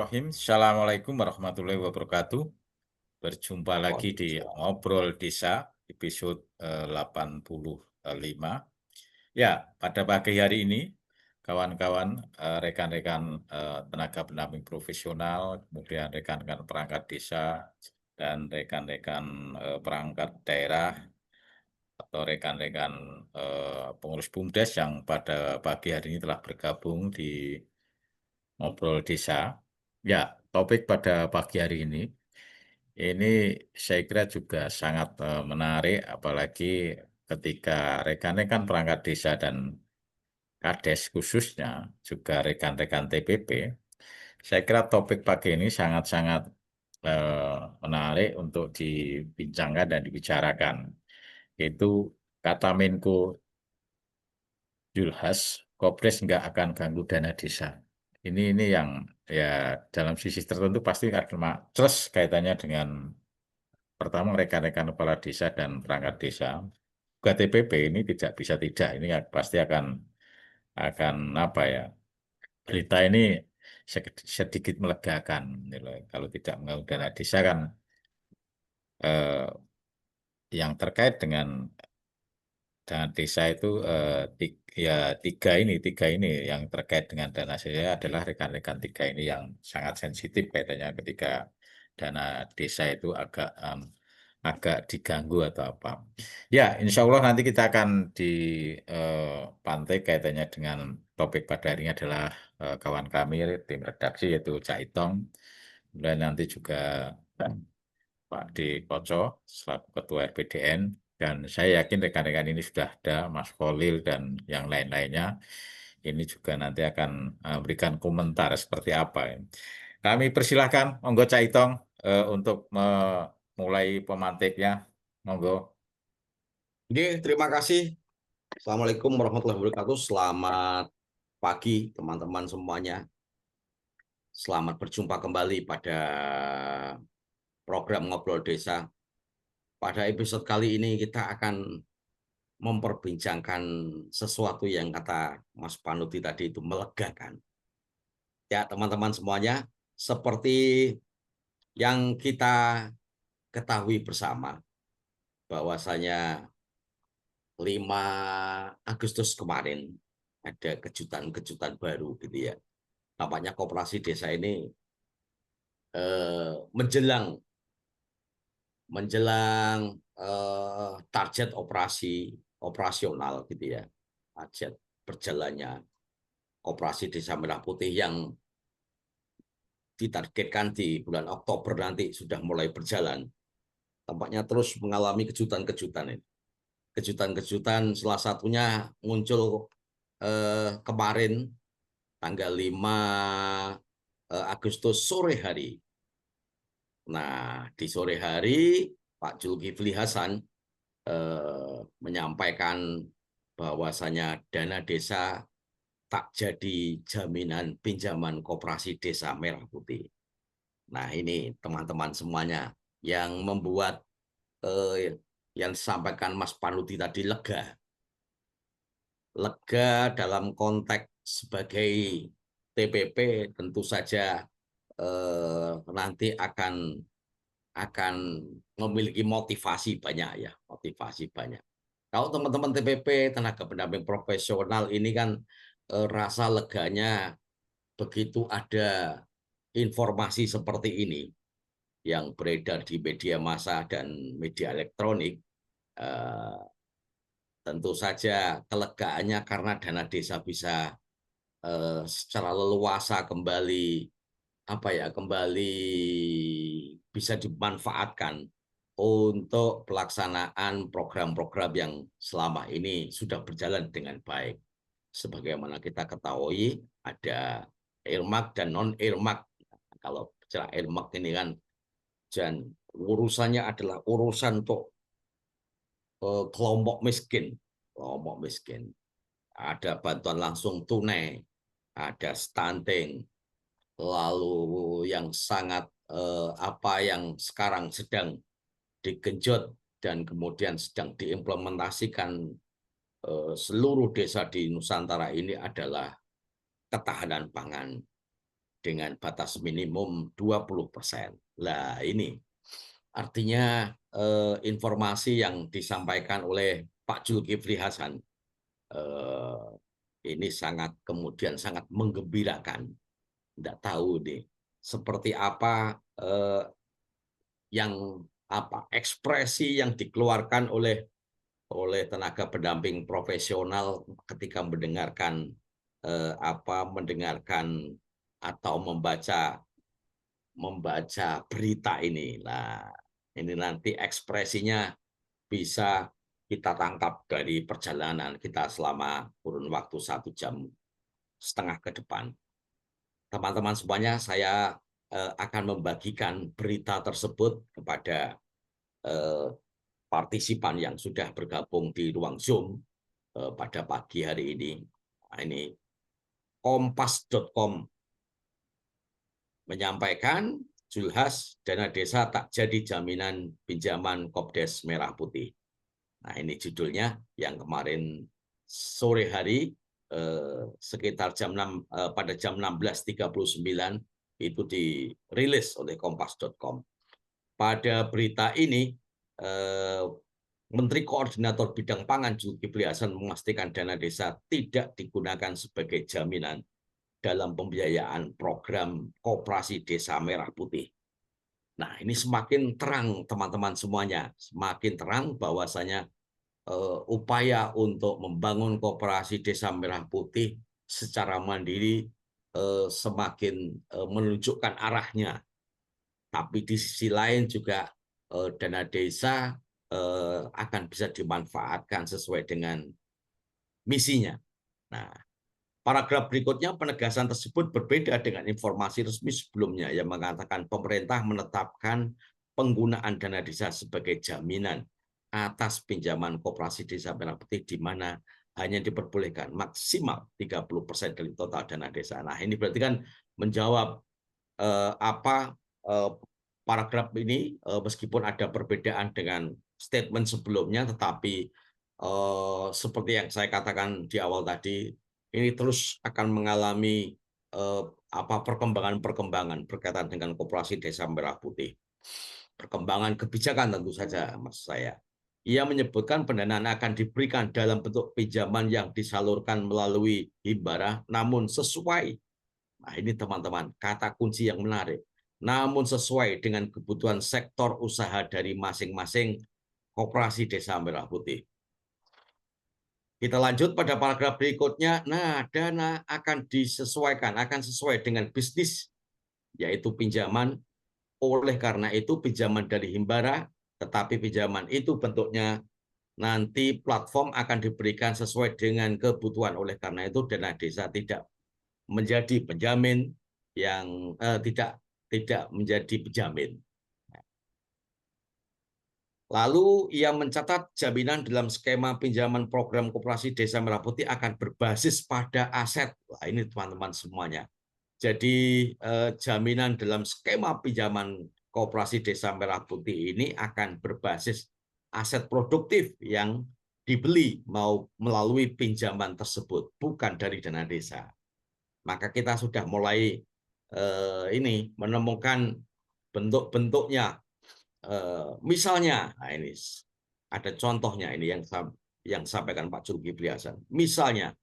Bismillahirrahmanirrahim. Assalamualaikum warahmatullahi wabarakatuh. Berjumpa lagi di Waalaikumsalam. Ngobrol Desa, episode 85. Ya, pada pagi hari ini, kawan-kawan, rekan-rekan tenaga pendamping profesional, kemudian rekan-rekan perangkat desa, dan rekan-rekan perangkat daerah, atau rekan-rekan pengurus BUMDes yang pada pagi hari ini telah bergabung di Ngobrol Desa. Ya, topik pada pagi hari ini saya kira juga sangat menarik, apalagi ketika rekan-rekan perangkat desa dan Kades khususnya, juga rekan-rekan TPP. Saya kira topik pagi ini sangat-sangat menarik untuk dibincangkan dan dibicarakan. Itu kata Menko Julhas, Kopres nggak akan ganggu dana desa. Ini yang ya dalam sisi tertentu pasti karena trust kaitannya dengan pertama rekan-rekan kepala desa dan perangkat desa. KTPP ini tidak bisa tidak, ini pasti akan apa ya, berita ini sedikit melegakan. Gitu loh. Kalau tidak mengganggu dana desa kan eh, yang terkait dengan dana desa itu ya tiga ini yang terkait dengan dana desa adalah rekan-rekan tiga ini yang sangat sensitif kaitannya ketika dana desa itu agak diganggu atau apa. Ya, insya Allah nanti kita akan dipantik kaitannya dengan topik pada hari ini adalah kawan kami tim redaksi yaitu Cak Itong, kemudian nanti juga Pak D. Koco selaku Ketua RPDN, dan saya yakin rekan-rekan ini sudah ada, Mas Kholil dan yang lain-lainnya. Ini juga nanti akan memberikan komentar seperti apa. Kami persilahkan, monggo Cak Itong untuk memulai pemantiknya. Monggo. Oke, terima kasih. Assalamualaikum warahmatullahi wabarakatuh. Selamat pagi teman-teman semuanya. Selamat berjumpa kembali pada program Ngobrol Desa. Pada episode kali ini kita akan memperbincangkan sesuatu yang kata Mas Panuti tadi itu melegakan. Ya, teman-teman semuanya, seperti yang kita ketahui bersama bahwasanya 5 Agustus kemarin ada kejutan-kejutan baru gitu ya. Nampaknya koperasi desa ini menjelang target operasional gitu ya. Target berjalannya koperasi Desa Merah Putih yang ditargetkan di bulan Oktober nanti sudah mulai berjalan. Tampaknya terus mengalami kejutan-kejutan ini. Kejutan-kejutan salah satunya muncul kemarin tanggal 5 Agustus sore hari. Nah, di sore hari Pak Zulkifli Hasan menyampaikan bahwasanya dana desa tak jadi jaminan pinjaman koperasi Desa Merah Putih. Nah, ini teman-teman semuanya yang membuat yang disampaikan Mas Panuti tadi lega. Lega dalam konteks sebagai TPP tentu saja nanti akan memiliki motivasi banyak ya, motivasi banyak. Kalau teman-teman TPP tenaga pendamping profesional ini kan rasa leganya begitu ada informasi seperti ini yang beredar di media massa dan media elektronik, eh, tentu saja kelegaannya karena dana desa bisa secara leluasa kembali kembali bisa dimanfaatkan untuk pelaksanaan program-program yang selama ini sudah berjalan dengan baik. Sebagaimana kita ketahui ada earmark dan non earmark. Kalau bicara earmark ini kan dan urusannya adalah urusan untuk kelompok miskin, kelompok miskin. Ada bantuan langsung tunai, ada stunting, lalu yang sangat yang sekarang sedang digenjot dan kemudian sedang diimplementasikan seluruh desa di Nusantara ini adalah ketahanan pangan. dengan batas minimum 20%. Lah ini artinya informasi yang disampaikan oleh Pak Zulkifli Hasan ini kemudian sangat menggembirakan. Tidak tahu nih seperti apa ekspresi yang dikeluarkan oleh tenaga pendamping profesional ketika mendengarkan atau membaca berita ini. Nah, ini nanti ekspresinya bisa kita tangkap dari perjalanan kita selama kurun waktu 1,5 jam ke depan. Teman-teman semuanya, saya akan membagikan berita tersebut kepada partisipan yang sudah bergabung di ruang Zoom pada pagi hari ini. Nah, ini kompas.com menyampaikan Zulhas dana desa tak jadi jaminan pinjaman Kopdes Merah Putih. Nah, ini judulnya yang kemarin sore hari sekitar pada jam 16.39 itu dirilis oleh kompas.com. Pada berita ini Menteri Koordinator Bidang Pangan Zulkifli Hasan memastikan dana desa tidak digunakan sebagai jaminan dalam pembiayaan program Koperasi Desa Merah Putih. Nah, ini semakin terang teman-teman semuanya, semakin terang bahwasanya upaya untuk membangun Koperasi Desa Merah Putih secara mandiri semakin menunjukkan arahnya. Tapi di sisi lain juga dana desa akan bisa dimanfaatkan sesuai dengan misinya. Nah, paragraf berikutnya, penegasan tersebut berbeda dengan informasi resmi sebelumnya yang mengatakan pemerintah menetapkan penggunaan dana desa sebagai jaminan atas pinjaman Koperasi Desa Merah Putih di mana hanya diperbolehkan maksimal 30% dari total dana desa. Nah, ini berarti kan menjawab paragraf ini meskipun ada perbedaan dengan statement sebelumnya, tetapi seperti yang saya katakan di awal tadi, ini terus akan mengalami perkembangan berkaitan dengan Koperasi Desa Merah Putih. Perkembangan kebijakan tentu saja, Mas saya. Ia menyebutkan pendanaan akan diberikan dalam bentuk pinjaman yang disalurkan melalui Himbara, namun sesuai. Nah, ini teman-teman, kata kunci yang menarik. Namun sesuai dengan kebutuhan sektor usaha dari masing-masing Koperasi Desa Merah Putih. Kita lanjut pada paragraf berikutnya. Nah, dana akan disesuaikan, akan sesuai dengan bisnis, yaitu pinjaman. Oleh karena itu, pinjaman dari Himbara, tetapi pinjaman itu bentuknya nanti platform akan diberikan sesuai dengan kebutuhan. Oleh karena itu, dana desa tidak menjadi penjamin yang tidak menjadi penjamin. Lalu ia mencatat jaminan dalam skema pinjaman program Koperasi Desa Merah Putih akan berbasis pada aset. Wah, ini teman-teman semuanya. Jadi jaminan dalam skema pinjaman Koperasi Desa Merah Putih ini akan berbasis aset produktif yang dibeli melalui pinjaman tersebut, bukan dari dana desa. Maka kita sudah mulai menemukan bentuk-bentuknya. Misalnya, nah ini ada contohnya ini yang sampaikan Pak Zulkifli Hasan. Misalnya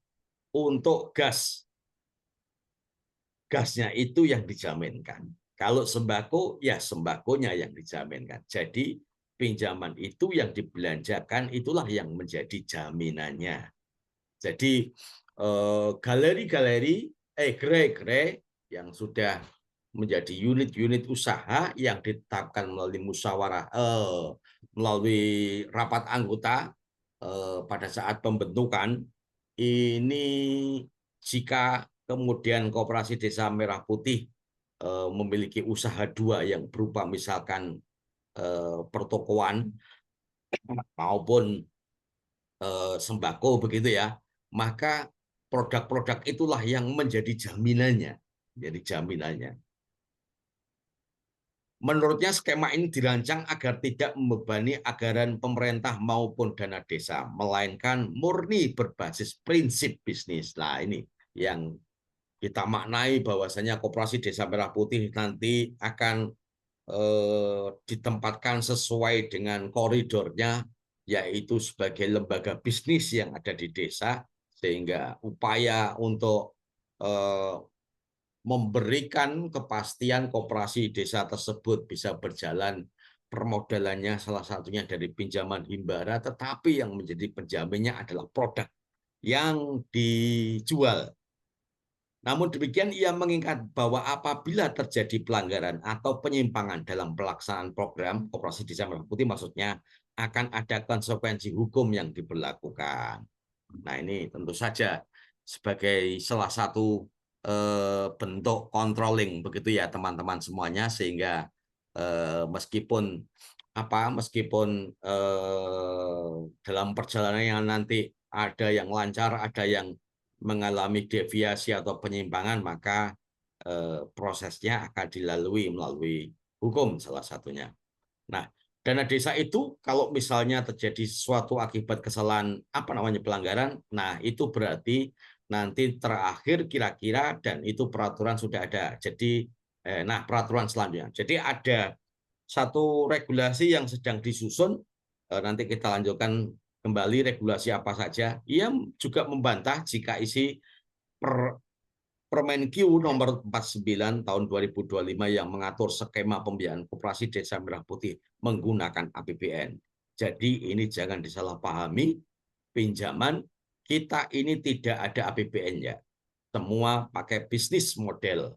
untuk gasnya itu yang dijaminkan. Kalau sembako, ya sembakonya yang dijaminkan. Jadi pinjaman itu yang dibelanjakan itulah yang menjadi jaminannya. Jadi gerai-gerai yang sudah menjadi unit-unit usaha yang ditetapkan melalui musyawarah melalui rapat anggota pada saat pembentukan ini, jika kemudian Koperasi Desa Merah Putih memiliki usaha dua yang berupa misalkan pertokoan maupun sembako begitu ya, maka produk-produk itulah yang menjadi jaminannya. Menurutnya skema ini dirancang agar tidak membebani anggaran pemerintah maupun dana desa, melainkan murni berbasis prinsip bisnis. Nah, ini yang kita maknai bahwasanya Koperasi Desa Merah Putih nanti akan ditempatkan sesuai dengan koridornya, yaitu sebagai lembaga bisnis yang ada di desa, sehingga upaya untuk memberikan kepastian koperasi desa tersebut bisa berjalan, permodalannya salah satunya dari pinjaman himbara, tetapi yang menjadi penjaminnya adalah produk yang dijual. Namun demikian, ia mengingat bahwa apabila terjadi pelanggaran atau penyimpangan dalam pelaksanaan program Koperasi Desa Merah Putih, maksudnya akan ada konsekuensi hukum yang diberlakukan. Nah, ini tentu saja sebagai salah satu bentuk controlling begitu ya teman-teman semuanya, sehingga meskipun dalam perjalanan yang nanti ada yang lancar, ada yang mengalami deviasi atau penyimpangan, maka prosesnya akan dilalui melalui hukum salah satunya. Nah, dana desa itu kalau misalnya terjadi sesuatu akibat kesalahan pelanggaran, nah itu berarti nanti terakhir kira-kira, dan itu peraturan sudah ada. Jadi peraturan selanjutnya. Jadi ada satu regulasi yang sedang disusun, nanti kita lanjutkan kembali regulasi apa saja. Ia juga membantah jika isi Permenkyu nomor 49 tahun 2025 yang mengatur skema pembiayaan Koperasi Desa Merah Putih menggunakan APBN. Jadi ini jangan disalahpahami, pinjaman kita ini tidak ada APBN ya. Semua pakai bisnis model.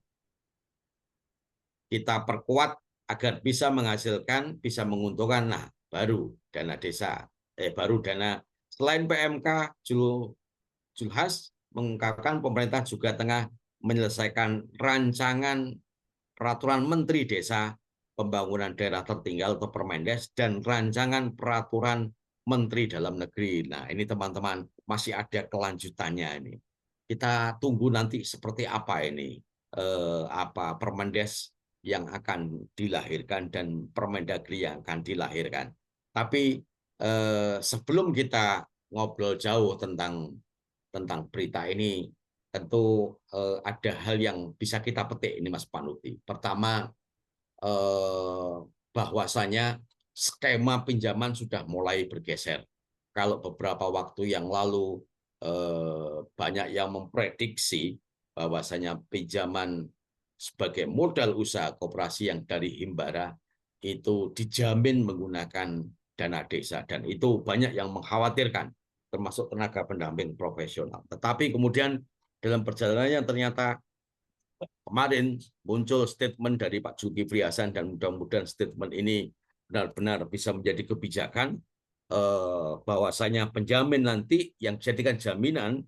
Kita perkuat agar bisa menghasilkan, bisa menguntungkan. Nah, baru dana desa, baru dana. Selain PMK, Julhas mengungkapkan pemerintah juga tengah menyelesaikan rancangan peraturan Menteri Desa Pembangunan Daerah Tertinggal atau Permendes, dan rancangan peraturan Menteri Dalam Negeri. Nah, ini teman-teman masih ada kelanjutannya ini. Kita tunggu nanti seperti apa ini, Permendes yang akan dilahirkan dan Permendagri yang akan dilahirkan. Tapi sebelum kita ngobrol jauh tentang berita ini, tentu ada hal yang bisa kita petik ini Mas Panuti. Pertama, bahwasanya skema pinjaman sudah mulai bergeser. Kalau beberapa waktu yang lalu banyak yang memprediksi bahwasanya pinjaman sebagai modal usaha koperasi yang dari himbara itu dijamin menggunakan dana desa, dan itu banyak yang mengkhawatirkan, termasuk tenaga pendamping profesional. Tetapi kemudian dalam perjalanannya ternyata kemarin muncul statement dari Pak Zulkifli Hasan, dan mudah-mudahan statement ini benar-benar bisa menjadi kebijakan, bahwasanya penjamin nanti yang dijadikan jaminan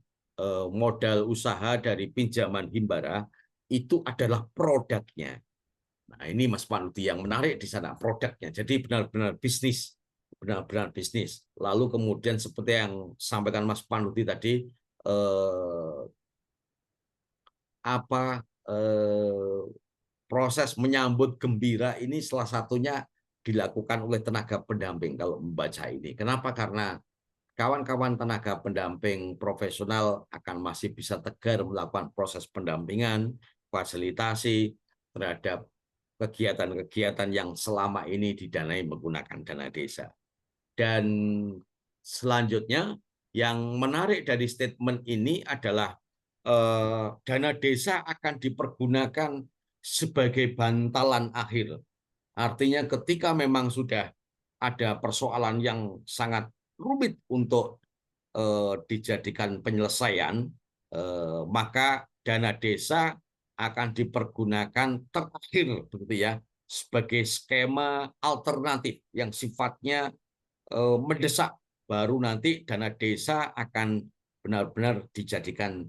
modal usaha dari pinjaman himbara itu adalah produknya. Nah, ini Mas Panuti yang menarik di sana, produknya. Jadi benar-benar bisnis, benar-benar bisnis. Lalu kemudian seperti yang sampaikan Mas Panuti tadi, proses menyambut gembira ini salah satunya dilakukan oleh tenaga pendamping kalau membaca ini. Kenapa? Karena kawan-kawan tenaga pendamping profesional akan masih bisa tegar melakukan proses pendampingan, fasilitasi terhadap kegiatan-kegiatan yang selama ini didanai menggunakan dana desa. Dan selanjutnya yang menarik dari statement ini adalah dana desa akan dipergunakan sebagai bantalan akhir. Artinya ketika memang sudah ada persoalan yang sangat rumit untuk dijadikan penyelesaian, maka dana desa akan dipergunakan terakhir begitu ya, sebagai skema alternatif yang sifatnya mendesak. Baru nanti dana desa akan benar-benar dijadikan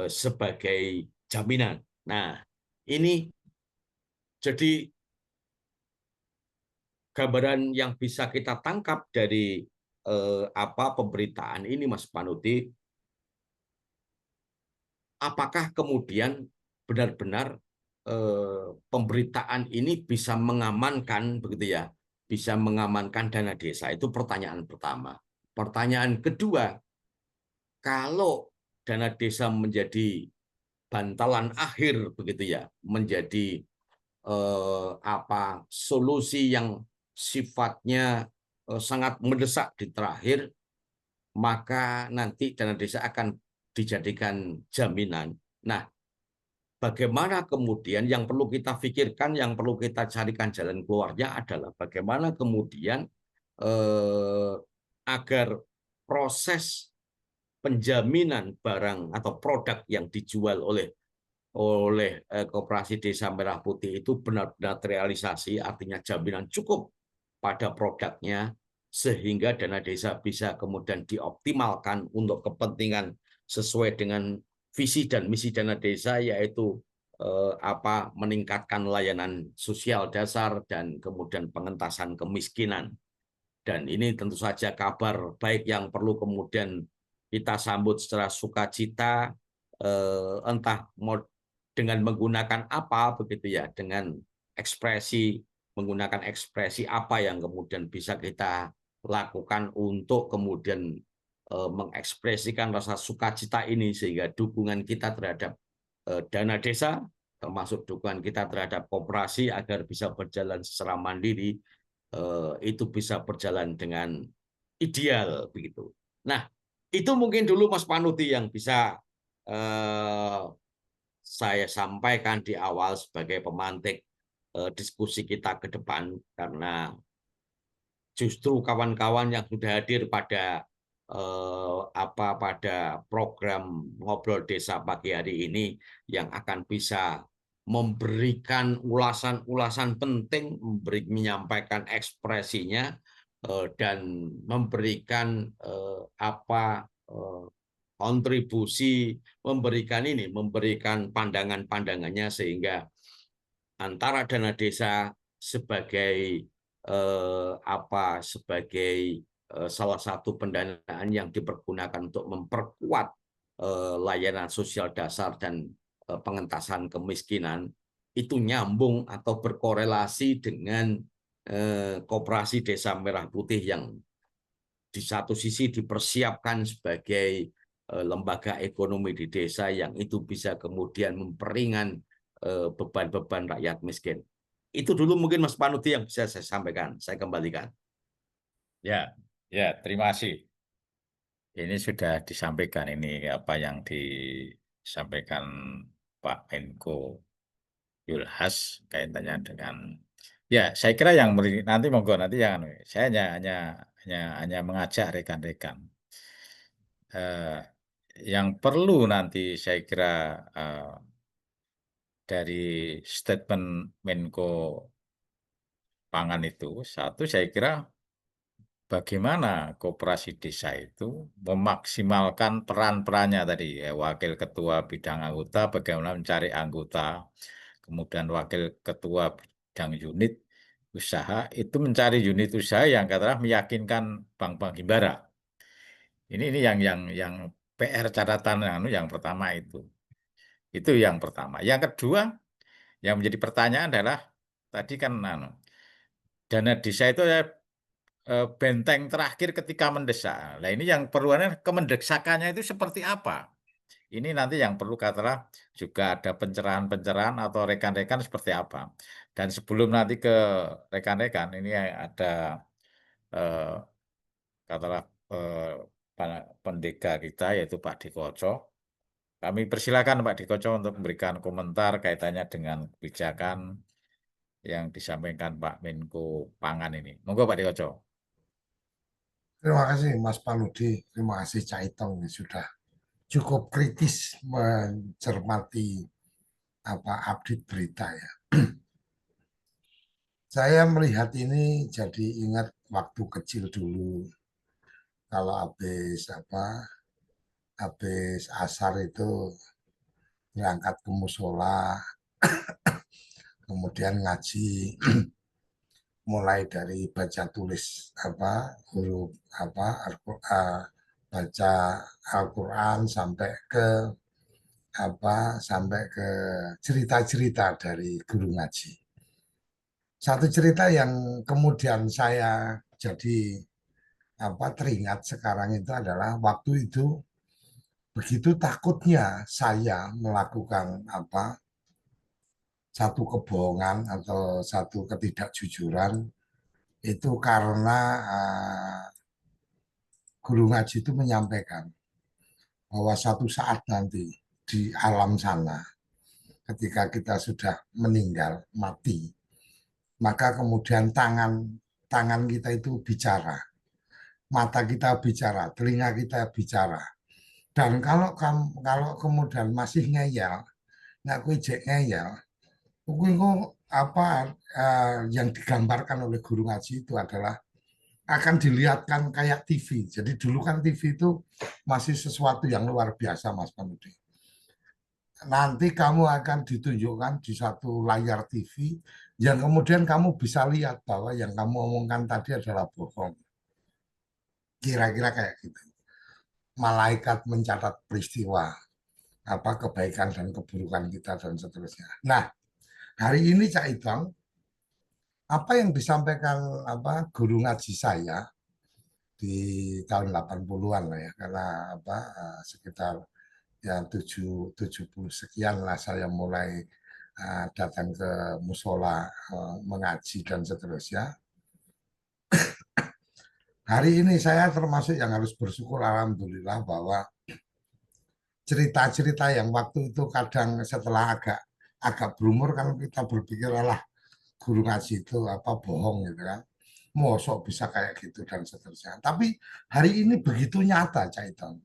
sebagai jaminan. Nah, ini jadi gambaran yang bisa kita tangkap dari pemberitaan ini, Mas Panuti. Apakah kemudian benar-benar pemberitaan ini bisa mengamankan begitu ya, bisa mengamankan dana desa? Itu pertanyaan pertama. Pertanyaan kedua, kalau dana desa menjadi bantalan akhir begitu ya, menjadi solusi yang sifatnya sangat mendesak di terakhir, maka nanti dana desa akan dijadikan jaminan. Nah, bagaimana kemudian yang perlu kita pikirkan, yang perlu kita carikan jalan keluarnya adalah bagaimana kemudian agar proses penjaminan barang atau produk yang dijual oleh Koperasi Desa Merah Putih itu benar-benar terrealisasi, artinya jaminan cukup pada produknya, sehingga dana desa bisa kemudian dioptimalkan untuk kepentingan sesuai dengan visi dan misi dana desa, yaitu meningkatkan layanan sosial dasar dan kemudian pengentasan kemiskinan. Dan ini tentu saja kabar baik yang perlu kemudian kita sambut secara sukacita, entah mau dengan menggunakan apa begitu ya, dengan menggunakan ekspresi apa yang kemudian bisa kita lakukan untuk kemudian mengekspresikan rasa sukacita ini, sehingga dukungan kita terhadap dana desa, termasuk dukungan kita terhadap koperasi agar bisa berjalan secara mandiri, itu bisa berjalan dengan ideal begitu. Nah, itu mungkin dulu Mas Panuti yang bisa saya sampaikan di awal sebagai pemantik diskusi kita ke depan, karena justru kawan-kawan yang sudah hadir pada pada program Ngobrol Desa pagi hari ini yang akan bisa memberikan ulasan-ulasan penting, menyampaikan ekspresinya, dan memberikan kontribusi, memberikan pandangan-pandangannya, sehingga antara dana desa sebagai salah satu pendanaan yang dipergunakan untuk memperkuat layanan sosial dasar dan pengentasan kemiskinan, itu nyambung atau berkorelasi dengan Koperasi Desa Merah Putih yang di satu sisi dipersiapkan sebagai lembaga ekonomi di desa yang itu bisa kemudian memperingan beban-beban rakyat miskin. Itu dulu mungkin Mas Panuti yang bisa saya sampaikan. Saya kembalikan. Ya, ya, terima kasih. Ini sudah disampaikan ini apa yang disampaikan Pak Menko Yulhas kaitannya dengan, ya saya kira yang nanti monggo nanti jangan, saya hanya mengajak rekan-rekan yang perlu nanti saya kira dari statement Menko Pangan itu, satu saya kira bagaimana koperasi desa itu memaksimalkan peran-perannya tadi, ya, wakil ketua bidang anggota, bagaimana mencari anggota, kemudian wakil ketua bidang unit usaha itu mencari unit usaha yang katakanlah meyakinkan bank-bank himbara. Ini yang PR catatan yang pertama itu. Itu yang pertama. Yang kedua, yang menjadi pertanyaan adalah tadi kan dana desa itu ya benteng terakhir ketika mendesak. Nah ini yang perluannya kemendesakannya itu seperti apa? Ini nanti yang perlu katakanlah juga ada pencerahan-pencerahan atau rekan-rekan seperti apa. Dan sebelum nanti ke rekan-rekan, ini ada katakanlah pendega kita yaitu Pak Dikoco. Kami persilakan Pak Dikoco untuk memberikan komentar kaitannya dengan kebijakan yang disampaikan Pak Menko Pangan ini. Monggo Pak Dikoco. Terima kasih Mas Paludi, terima kasih Caitong yang sudah cukup kritis mencermati update berita ya. Saya melihat ini jadi ingat waktu kecil dulu, kalau habis asar itu berangkat ke musola, kemudian ngaji, mulai dari baca tulis huruf baca Al-Quran sampai ke cerita-cerita dari guru ngaji. Satu cerita yang kemudian saya jadi teringat sekarang itu adalah waktu itu begitu takutnya saya melakukan satu kebohongan atau satu ketidakjujuran itu karena guru ngaji itu menyampaikan bahwa suatu saat nanti di alam sana ketika kita sudah meninggal mati, maka kemudian tangan kita itu bicara, mata kita bicara, telinga kita bicara. Dan kalau kemudian masih ngeyel, nggak kujek ngeyel, yang digambarkan oleh guru ngaji itu adalah akan dilihatkan kayak TV. Jadi dulu kan TV itu masih sesuatu yang luar biasa, Mas Pamudi. Nanti kamu akan ditunjukkan di satu layar TV yang kemudian kamu bisa lihat bahwa yang kamu omongkan tadi adalah bohong. Kira-kira kayak gitu. Malaikat mencatat peristiwa, kebaikan dan keburukan kita dan seterusnya. Nah, hari ini Cak Itong, apa yang disampaikan guru ngaji saya di tahun 80-an lah ya, karena sekitar ya 70 sekian lah saya mulai datang ke musola mengaji dan seterusnya. Hari ini saya termasuk yang harus bersyukur alhamdulillah bahwa cerita-cerita yang waktu itu kadang setelah agak berumur kan kita berpikir lah guru ngaji itu bohong gitu kan. Mosok bisa kayak gitu dan seterusnya. Tapi hari ini begitu nyata, Caiton.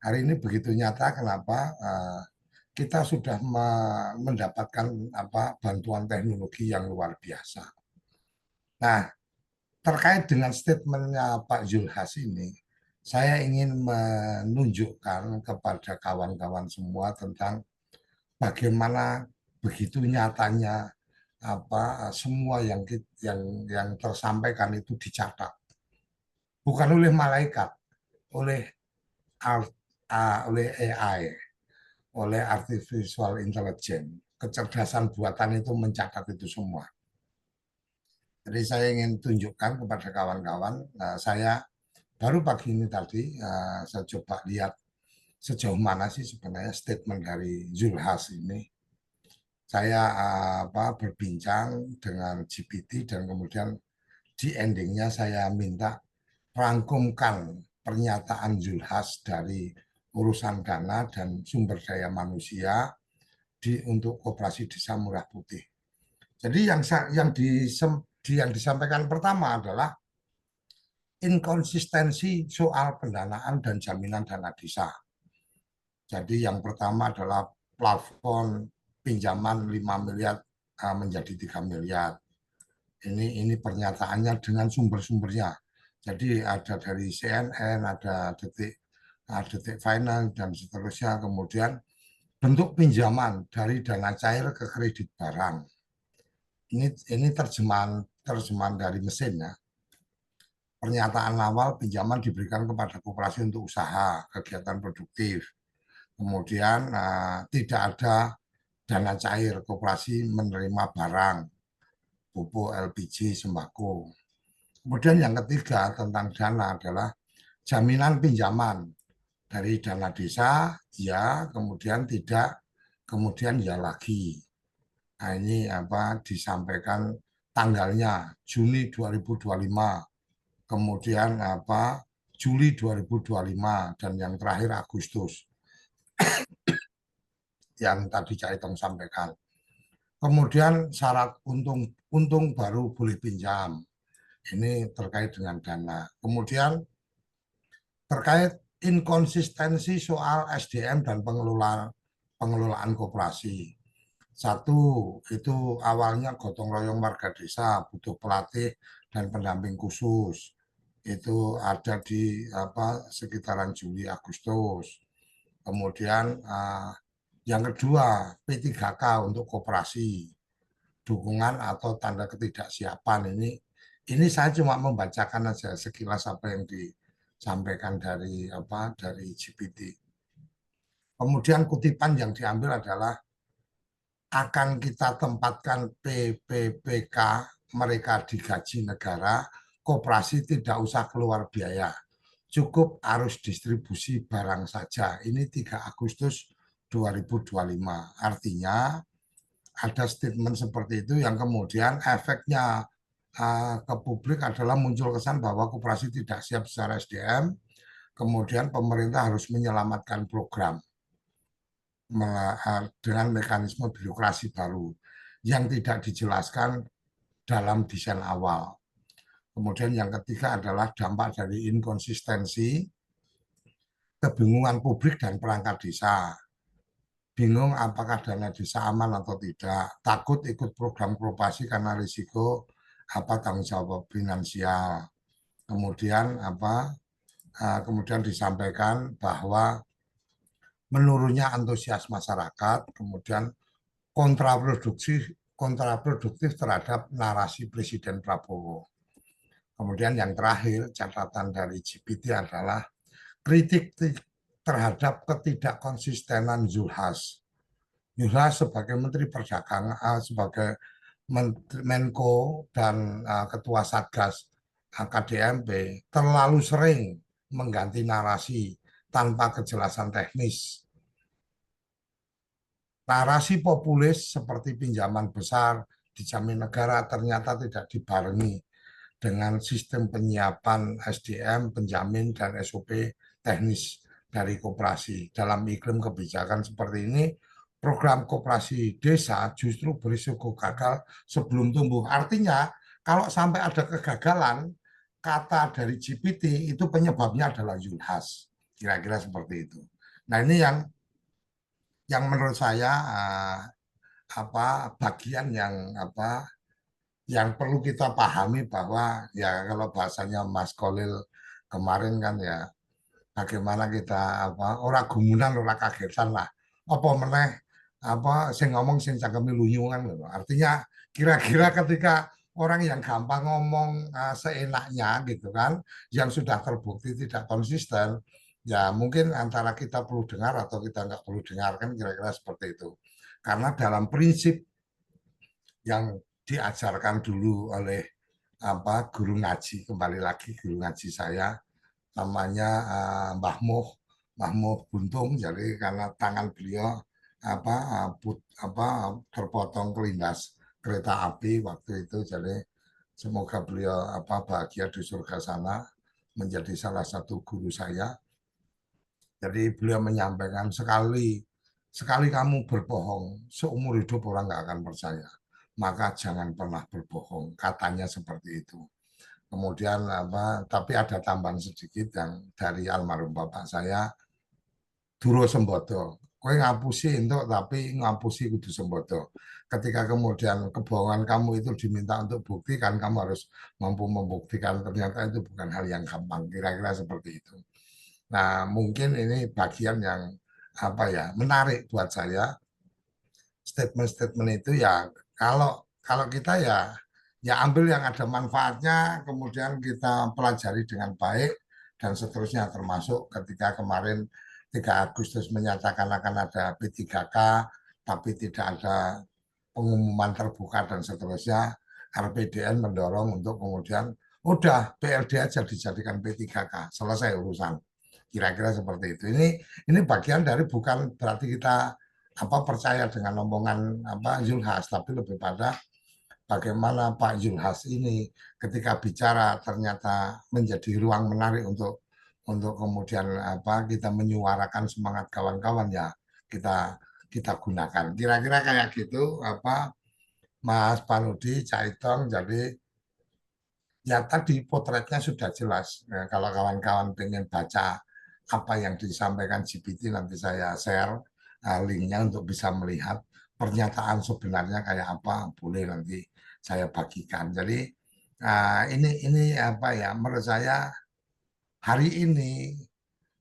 Hari ini begitu nyata kenapa kita sudah mendapatkan bantuan teknologi yang luar biasa. Nah, terkait dengan statementnya Pak Zulhas ini, saya ingin menunjukkan kepada kawan-kawan semua tentang bagaimana begitu nyatanya semua yang tersampaikan itu dicatat, bukan oleh malaikat, oleh oleh AI, oleh artificial intelligence, kecerdasan buatan itu mencatat itu semua. Jadi saya ingin tunjukkan kepada kawan-kawan, saya baru pagi ini tadi saya coba lihat sejauh mana sih sebenarnya statement dari Zulhas ini. Saya berbincang dengan GPT dan kemudian di endingnya saya minta rangkumkan pernyataan Zulhas dari urusan dana dan sumber daya manusia untuk Koperasi Desa Murah Putih. Jadi yang disampaikan pertama adalah inkonsistensi soal pendanaan dan jaminan dana desa. Jadi yang pertama adalah plafon pinjaman 5 miliar menjadi 3 miliar. Ini pernyataannya dengan sumber-sumbernya. Jadi ada dari CNN, ada Detik Finance dan seterusnya. Kemudian bentuk pinjaman dari dana cair ke kredit barang. Ini terjemahan dari mesin ya. Pernyataan awal pinjaman diberikan kepada koperasi untuk usaha, kegiatan produktif. Kemudian tidak ada dana cair, koperasi menerima barang, pupuk, LPG, sembako. Kemudian yang ketiga tentang dana adalah jaminan pinjaman dari dana desa, ya, kemudian tidak, kemudian ya lagi. Nah, ini disampaikan tanggalnya Juni 2025, kemudian Juli 2025 dan yang terakhir Agustus yang tadi Caitong sampaikan. Kemudian syarat untung baru boleh pinjam. Ini terkait dengan dana. Kemudian terkait inkonsistensi soal SDM dan pengelolaan koperasi. Satu, itu awalnya gotong royong warga desa, butuh pelatih dan pendamping khusus. Itu ada di sekitaran Juli Agustus. Kemudian yang kedua, P3K untuk koperasi. Dukungan atau tanda ketidaksiapan ini saya cuma membacakan aja sekilas apa yang disampaikan dari GPT. Kemudian kutipan yang diambil adalah akan kita tempatkan PPPK mereka digaji negara, koperasi tidak usah keluar biaya. cukup arus distribusi barang saja. Ini 3 Agustus 2025. Artinya ada statement seperti itu yang kemudian efeknya ke publik adalah muncul kesan bahwa koperasi tidak siap secara SDM, kemudian pemerintah harus menyelamatkan program dengan mekanisme birokrasi baru yang tidak dijelaskan dalam desain awal. Kemudian yang ketiga adalah dampak dari inkonsistensi, kebingungan publik dan perangkat desa. Bingung apakah dana desa aman atau tidak, takut ikut program koperasi karena risiko tanggung jawab finansial. Kemudian kemudian disampaikan bahwa menurunnya antusias masyarakat, kemudian kontraproduktif terhadap narasi Presiden Prabowo. Kemudian yang terakhir, catatan dari GPT adalah kritik terhadap ketidakkonsistenan Zulhas. Zulhas sebagai Menteri Perdagangan, sebagai Menko dan Ketua Satgas KDMP terlalu sering mengganti narasi tanpa kejelasan teknis. Narasi populis seperti pinjaman besar dijamin negara ternyata tidak dibarengi dengan sistem penyiapan SDM, penjamin, dan SOP teknis dari koperasi. Dalam iklim kebijakan seperti ini, program koperasi desa justru berisiko gagal sebelum tumbuh. Artinya, kalau sampai ada kegagalan, kata dari GPT itu penyebabnya adalah Zulhas. Kira-kira seperti itu. Nah, ini yang menurut saya bagian yang perlu kita pahami bahwa ya kalau bahasanya Mas Kolil kemarin kan ya bagaimana kita ora gumunan ora kagetan lah apa meneh sing ngomong sing cangkeme lunyu kan lho. Artinya kira-kira ketika orang yang gampang ngomong seenaknya gitu kan yang sudah terbukti tidak konsisten ya mungkin antara kita perlu dengar atau kita nggak perlu dengar kan kira-kira seperti itu karena dalam prinsip yang diajarkan dulu oleh guru ngaji, kembali lagi guru ngaji saya namanya Mbah Muh Buntung, jadi karena tangan beliau terpotong kelindas kereta api waktu itu, jadi semoga beliau bahagia di surga sana, menjadi salah satu guru saya. Jadi beliau menyampaikan sekali kamu berbohong seumur hidup orang nggak akan percaya, maka jangan pernah berbohong, katanya seperti itu. Kemudian tapi ada tambahan sedikit yang dari almarhum bapak saya, Duro Sembodo. Kowe ngapusi untuk tapi ngapusi kudu sembodo. Ketika kemudian kebohongan kamu itu diminta untuk bukti, kan kamu harus mampu membuktikan ternyata itu bukan hal yang gampang. Kira-kira seperti itu. Nah, mungkin ini bagian yang menarik buat saya. Statement-statement itu ya kalau kita ya ambil yang ada manfaatnya, kemudian kita pelajari dengan baik dan seterusnya, termasuk ketika kemarin 3 Agustus menyatakan akan ada P3K tapi tidak ada pengumuman terbuka dan seterusnya. RPDN mendorong untuk kemudian udah PLD aja dijadikan P3K, selesai urusan. Kira-kira seperti itu. Ini bagian dari, bukan berarti kita percaya dengan omongan Zulhas, tapi lebih pada bagaimana Pak Zulhas ini ketika bicara ternyata menjadi ruang menarik untuk kemudian kita menyuarakan semangat kawan-kawan, ya kita gunakan. Kira-kira kayak gitu Mas Panudi, Cak Itong. Jadi ya tadi potretnya sudah jelas. Nah, kalau kawan-kawan pengen baca apa yang disampaikan GPT, nanti saya share linknya untuk bisa melihat pernyataan sebenarnya kayak apa, boleh nanti saya bagikan. Jadi ini menurut saya hari ini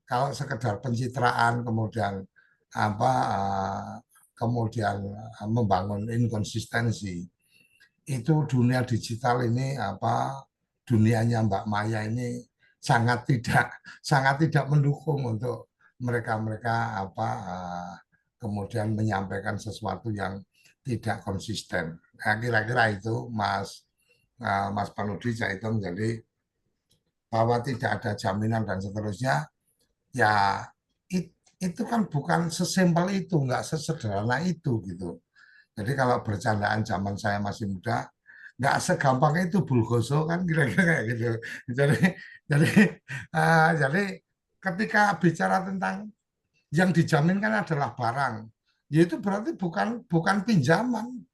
kalau sekedar pencitraan kemudian kemudian membangun inkonsistensi, itu dunia digital ini dunianya Mbak Maya ini sangat tidak mendukung untuk mereka kemudian menyampaikan sesuatu yang tidak konsisten. Nah, kira-kira itu Mas Panudi, itu jadi bahwa tidak ada jaminan dan seterusnya, ya itu kan bukan sesimpel itu, nggak sesederhana itu gitu. Jadi kalau bercandaan zaman saya masih muda, nggak segampang itu Bulgoso kan kira-kira kayak gitu. Jadi jadi jadi ketika bicara tentang yang dijaminkan adalah barang, yaitu berarti bukan pinjaman.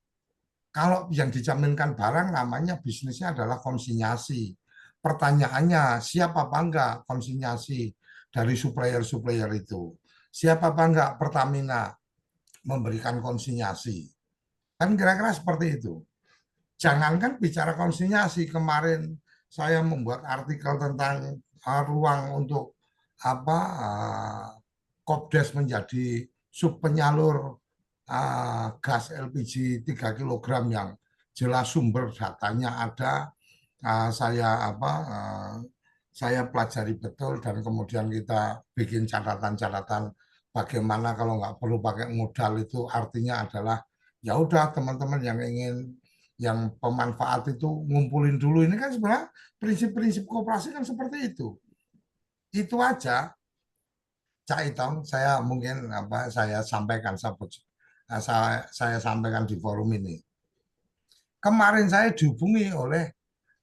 Kalau yang dijaminkan barang namanya bisnisnya adalah konsinyasi. Pertanyaannya, siapa apa enggak konsinyasi dari supplier-supplier itu? Siapa apa enggak Pertamina memberikan konsinyasi? Kan kira-kira seperti itu. Jangankan bicara konsinyasi, kemarin saya membuat artikel tentang ruang untuk apa Kopdes menjadi sub penyalur gas LPG 3 kg yang jelas sumber datanya ada, saya pelajari betul dan kemudian kita bikin catatan-catatan bagaimana kalau nggak perlu pakai modal, itu artinya adalah ya udah teman-teman yang ingin yang pemanfaat itu ngumpulin dulu. Ini kan sebenarnya prinsip-prinsip koperasi kan seperti itu. Itu aja Cak Itong, saya mungkin saya sampaikan saya sampaikan di forum ini. Kemarin saya dihubungi oleh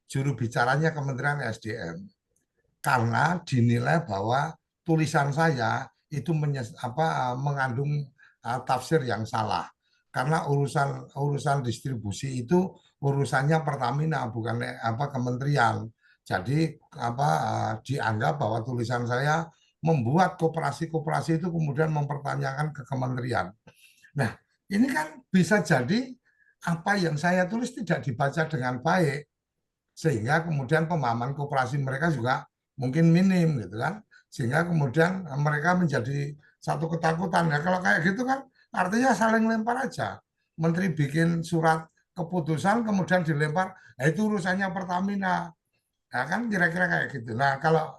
juru bicaranya Kementerian SDM karena dinilai bahwa tulisan saya itu mengandung tafsir yang salah. Karena urusan distribusi itu urusannya Pertamina, bukan kementerian. Jadi dianggap bahwa tulisan saya membuat koperasi-koperasi itu kemudian mempertanyakan ke kementerian. Nah, ini kan bisa jadi apa yang saya tulis tidak dibaca dengan baik, sehingga kemudian pemahaman koperasi mereka juga mungkin minim gitu kan, sehingga kemudian mereka menjadi satu ketakutan. Ya kalau kayak gitu kan artinya saling lempar aja. Menteri bikin surat keputusan kemudian dilempar, nah itu urusannya Pertamina. Nah, kan kira-kira kayak gitu. Nah, kalau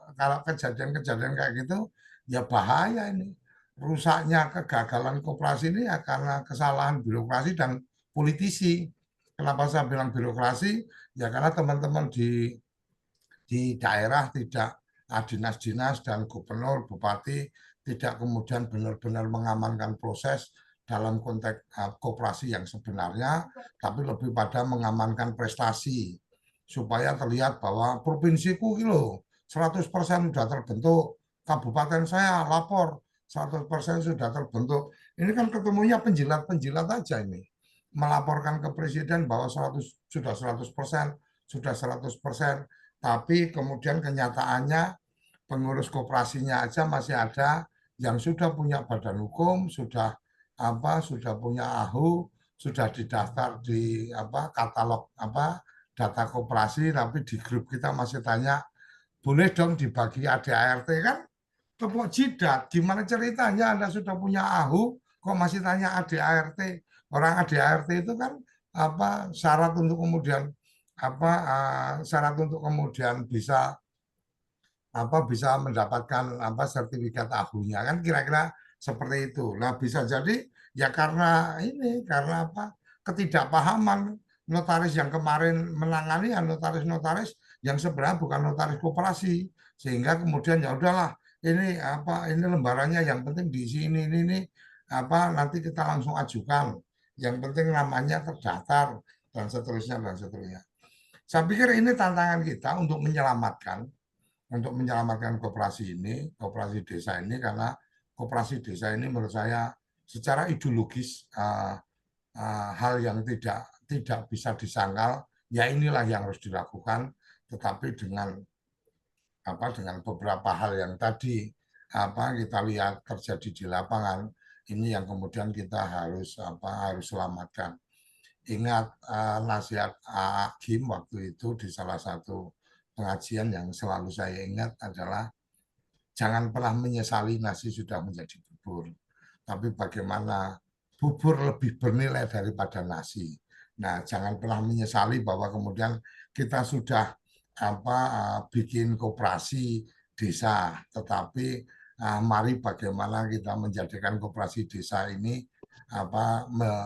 kejadian-kejadian kayak gitu ya bahaya ini. Rusaknya kegagalan koperasi ini ya karena kesalahan birokrasi dan politisi. Kenapa saya bilang birokrasi? Ya karena teman-teman di daerah tidak, dinas-dinas dan gubernur, bupati tidak kemudian benar-benar mengamankan proses dalam konteks koperasi yang sebenarnya, tapi lebih pada mengamankan prestasi supaya terlihat bahwa provinsiku kilo 100% sudah terbentuk, kabupaten saya lapor 100% sudah terbentuk. Ini kan ketemunya penjilat-penjilat aja ini. Melaporkan ke presiden bahwa 100, sudah 100%, sudah 100%, tapi kemudian kenyataannya pengurus koperasinya aja masih ada yang sudah punya badan hukum, sudah punya AHU, sudah didaftar di katalog data koperasi, tapi di grup kita masih tanya, boleh dong dibagi ADART kan? Tepuk jidat, gimana ceritanya Anda sudah punya AHU, kok masih tanya ADART? Orang ADART itu kan syarat untuk kemudian syarat untuk kemudian bisa mendapatkan sertifikat AHU-nya kan kira-kira seperti itu. Nah, bisa jadi ya karena ketidakpahaman notaris yang kemarin menangani, ya notaris-notaris yang sebenarnya bukan notaris koperasi, sehingga kemudian ya udahlah ini lembarannya yang penting diisi ini nanti kita langsung ajukan, yang penting namanya terdaftar dan seterusnya dan seterusnya. Saya pikir ini tantangan kita untuk menyelamatkan koperasi desa ini, karena koperasi desa ini menurut saya secara ideologis hal yang tidak bisa disangkal. Ya inilah yang harus dilakukan, tetapi dengan beberapa hal yang tadi kita lihat terjadi di lapangan, ini yang kemudian kita harus selamatkan. Ingat nasihat Hakim waktu itu di salah satu pengajian yang selalu saya ingat adalah jangan pernah menyesali nasi sudah menjadi bubur, tapi bagaimana bubur lebih bernilai daripada nasi. Nah, jangan pernah menyesali bahwa kemudian kita sudah bikin koperasi desa, tetapi mari bagaimana kita menjadikan koperasi desa ini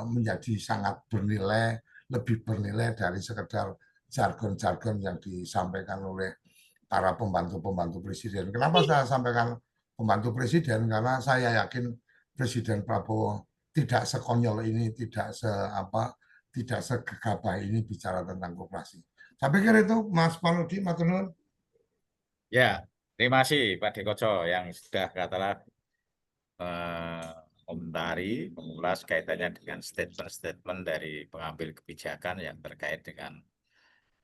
menjadi sangat bernilai, lebih bernilai dari sekedar jargon-jargon yang disampaikan oleh para pembantu-pembantu presiden. Kenapa saya sampaikan pembantu presiden? Karena saya yakin Presiden Prabowo tidak sekonyol ini, tidak segegabah ini bicara tentang koperasi. Saya pikir itu, Mas Panudi, Mas Nur. Ya, terima kasih Pak Dekoco yang sudah katakanlah komentari, mengulas kaitannya dengan statement-statement dari pengambil kebijakan yang terkait dengan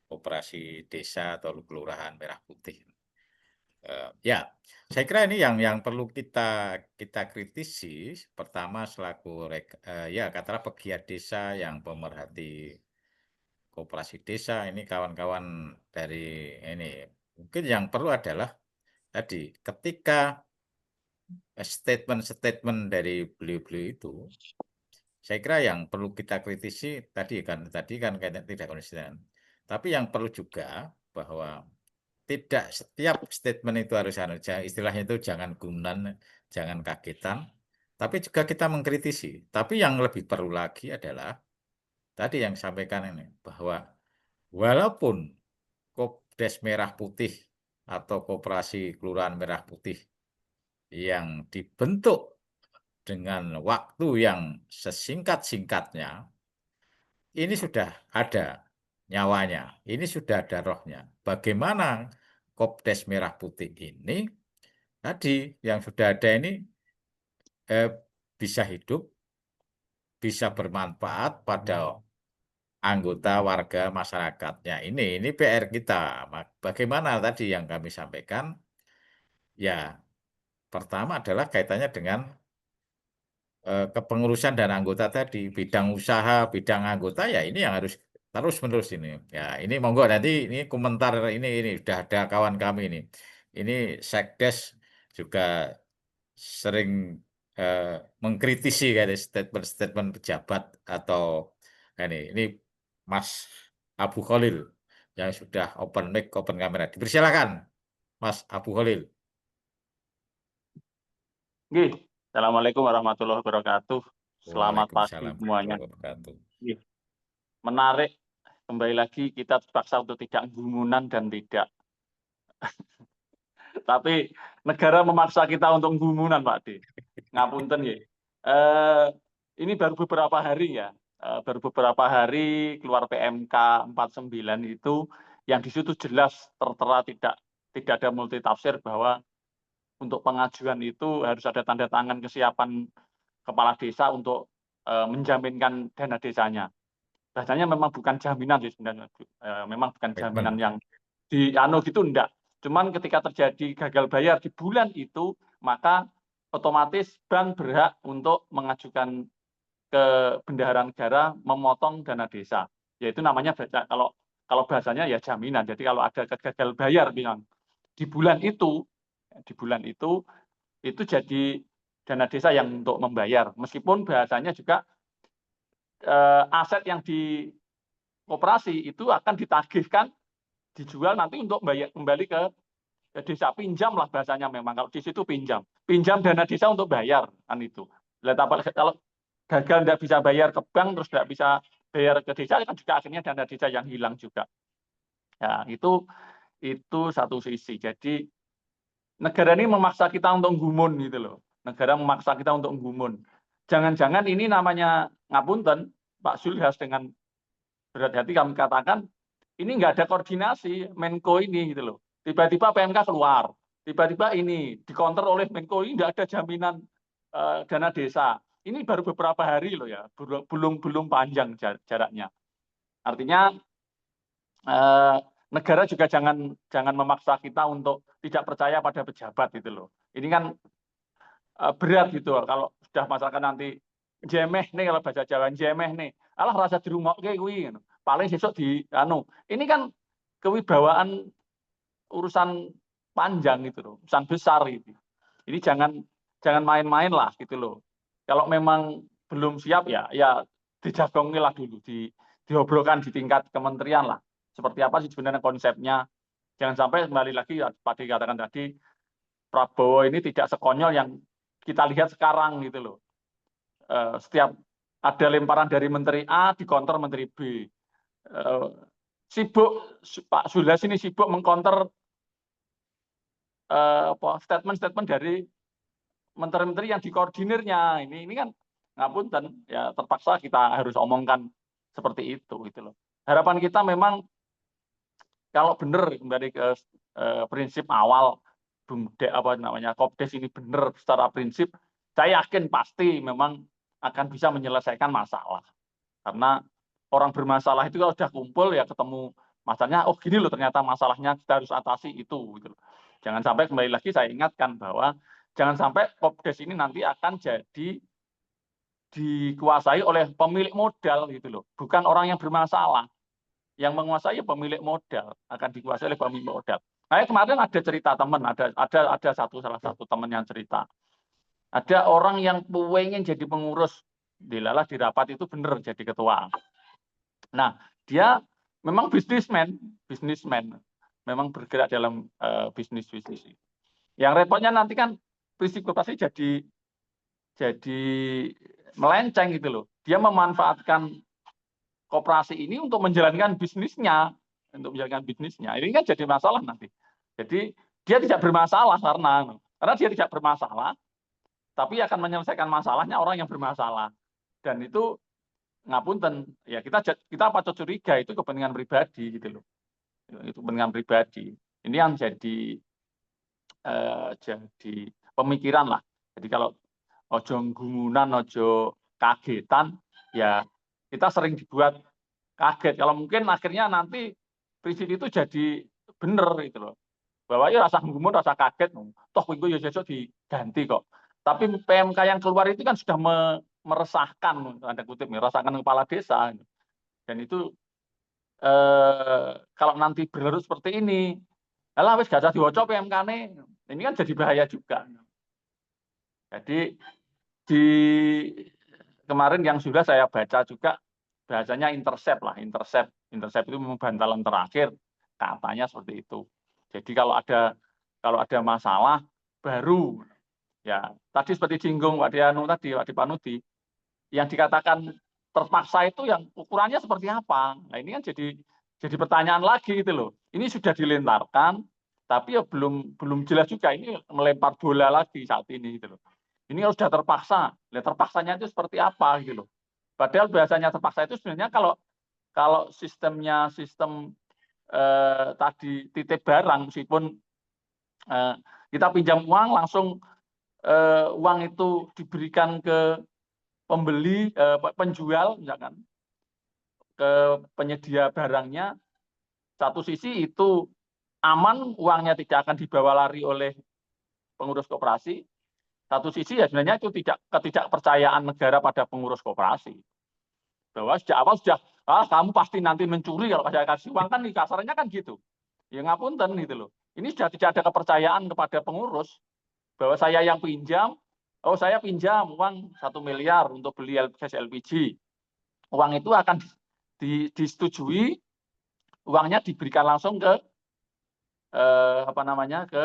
operasi desa atau kelurahan merah putih. Ya, saya kira ini yang perlu kita kritisi. Pertama selaku ya katakanlah pegiat desa yang pemerhati koperasi desa, ini kawan-kawan dari ini mungkin yang perlu adalah tadi ketika statement-statement dari beliau-beliau itu, saya kira yang perlu kita kritisi tadi kan kayaknya tidak konsisten. Tapi yang perlu juga bahwa tidak setiap statement itu harus istilahnya itu jangan gumunan, jangan kagetan, tapi juga kita mengkritisi. Tapi yang lebih perlu lagi adalah tadi yang sampaikan ini bahwa walaupun Kopdes Merah Putih atau Koperasi Kelurahan Merah Putih yang dibentuk dengan waktu yang sesingkat-singkatnya, ini sudah ada nyawanya, ini sudah ada rohnya. Bagaimana Kopdes Merah Putih ini, tadi yang sudah ada ini bisa hidup, bisa bermanfaat pada anggota warga masyarakatnya. Ini PR kita. Bagaimana tadi yang kami sampaikan, ya pertama adalah kaitannya dengan kepengurusan dan anggota tadi, bidang usaha, bidang anggota ya ini yang harus terus-menerus ini. Ya, ini monggo nanti ini komentar ini sudah ada kawan kami ini. Ini Sekdes juga sering mengkritisi kayak statement-statement pejabat atau ini Mas Abu Khalil yang sudah open mic, open kamera. Dipersilakan Mas Abu Khalil. Nggih. Assalamualaikum warahmatullahi wabarakatuh. Selamat pagi Waalaikumsalam semuanya. warahmatullahi wabarakatuh. Nggih. Menarik, kembali lagi kita terpaksa untuk tidak gumunan dan tidak. Tapi negara memaksa kita untuk gumunan, Pak D. Ngapunten nggih. Ini baru beberapa hari ya. Baru beberapa hari keluar PMK 49 itu yang di situ jelas tertera tidak ada multitafsir bahwa untuk pengajuan itu harus ada tanda tangan kesiapan kepala desa untuk menjaminkan dana desanya. Bahasanya memang bukan jaminan sih sebenarnya, memang bukan jaminan yang di gitu enggak. Cuman ketika terjadi gagal bayar di bulan itu, maka otomatis bank berhak untuk mengajukan ke bendahara negara memotong dana desa. Yaitu namanya kalau bahasanya ya jaminan. Jadi kalau ada gagal bayar bilang di bulan itu jadi dana desa yang untuk membayar. Meskipun bahasanya juga aset yang di koperasi itu akan ditagihkan, dijual nanti untuk kembali ke desa, pinjam lah bahasanya memang. Kalau di situ pinjam dana desa untuk bayar kan itu. Kalau gagal tidak bisa bayar ke bank, terus tidak bisa bayar ke desa, kan juga akhirnya dana desa yang hilang juga. Ya, itu satu sisi. Jadi negara ini memaksa kita untuk gumun gitu loh. Negara memaksa kita untuk gumun. Jangan-jangan ini namanya ngapunten, Pak Zulhas, dengan berat hati kami katakan ini nggak ada koordinasi Menko ini gitu loh. Tiba-tiba PMK keluar, tiba-tiba ini dikonter oleh Menko, ini nggak ada jaminan dana desa. Ini baru beberapa hari loh ya, belum panjang jaraknya. Artinya negara juga jangan memaksa kita untuk tidak percaya pada pejabat gitu loh. Ini kan berat gitu loh. Kalau sudah masyarakat nanti jemeh nih, kalau bahasa Jawa jemeh nih, alah rasa dirungokke kuwi gitu. Paling sesuk ini kan kewibawaan urusan panjang gitu loh, urusan besar gitu. Ini jangan main-main lah gitu loh. Kalau memang belum siap ya dijagongi lah dulu, diobrolkan di tingkat kementerian lah. Seperti apa sih sebenarnya konsepnya? Jangan sampai kembali lagi Pak dikatakan tadi, Prabowo ini tidak sekonyol yang kita lihat sekarang gitu loh. Setiap ada lemparan dari Menteri A dikonter Menteri B. Sibuk Pak Zulhas ini sibuk mengkonter statement-statement dari menteri-menteri yang dikoordinirnya. Ini kan ngapunten, ya terpaksa kita harus omongkan seperti itu gitu loh. Harapan kita memang kalau benar kembali ke prinsip awal Kopdes ini benar secara prinsip, saya yakin pasti memang akan bisa menyelesaikan masalah. Karena orang bermasalah itu kalau sudah kumpul ya ketemu masalahnya, oh gini loh ternyata masalahnya kita harus atasi itu gitu loh. Jangan sampai, kembali lagi saya ingatkan bahwa jangan sampai Kopdes ini nanti akan jadi dikuasai oleh pemilik modal gitu loh, bukan orang yang bermasalah. Yang menguasai pemilik modal, akan dikuasai oleh pemilik modal. Nah, kemarin ada cerita teman, ada salah satu teman yang cerita. Ada orang yang pengen jadi pengurus, dilalah di rapat itu benar jadi ketua. Nah, dia memang bisnismen, memang bergerak dalam bisnis. Yang repotnya nanti kan prinsip koperasi jadi melenceng gitu loh. Dia memanfaatkan koperasi ini untuk menjalankan bisnisnya. Ini kan jadi masalah nanti. Jadi dia tidak bermasalah karena dia tidak bermasalah, tapi akan menyelesaikan masalahnya orang yang bermasalah. Dan itu ngapunten, ya kita patut curiga itu kepentingan pribadi gitu loh. Itu kepentingan pribadi. Ini yang jadi pemikiran lah. Jadi kalau ojo gumunan, ojo kagetan, ya kita sering dibuat kaget. Kalau mungkin akhirnya nanti prinsip itu jadi bener gitu loh. Bahwa ya rasa gumun, rasa kaget, toh itu ya besok diganti kok. Tapi PMK yang keluar itu kan sudah meresahkan, tanda kutip, meresahkan kepala desa. Dan itu kalau nanti berlarut seperti ini, lah wis gak usah diwaca PMK-ne. Ini kan jadi bahaya juga. Jadi di kemarin yang sudah saya baca juga bahasanya intercept lah, intercept itu memang bantalan terakhir, katanya seperti itu. Jadi kalau ada masalah baru, ya tadi seperti singgung Pak Dipanudi, yang dikatakan terpaksa itu yang ukurannya seperti apa? Nah ini kan jadi pertanyaan lagi gitu loh. Ini sudah dilentarkan, tapi ya belum jelas juga, ini melempar bola lagi saat ini gitu loh. Ini kalau sudah terpaksa, terpaksanya itu seperti apa gitu loh. Padahal bahasanya terpaksa itu sebenarnya kalau sistem tadi titip barang, meskipun kita pinjam uang langsung uang itu diberikan ke pembeli, penjual misalkan, ke penyedia barangnya, satu sisi itu aman, uangnya tidak akan dibawa lari oleh pengurus koperasi. Satu sisi ya sebenarnya itu ketidakpercayaan negara pada pengurus koperasi. Bahwa sejak awal sudah, kamu pasti nanti mencuri kalau saya kasih uang, kan kasarnya kan gitu. Ya ngapunten gitu loh. Ini sudah tidak ada kepercayaan kepada pengurus bahwa saya yang pinjam, saya pinjam uang 1 miliar untuk beli gas LPG. Uang itu akan disetujui, uangnya diberikan langsung ke ke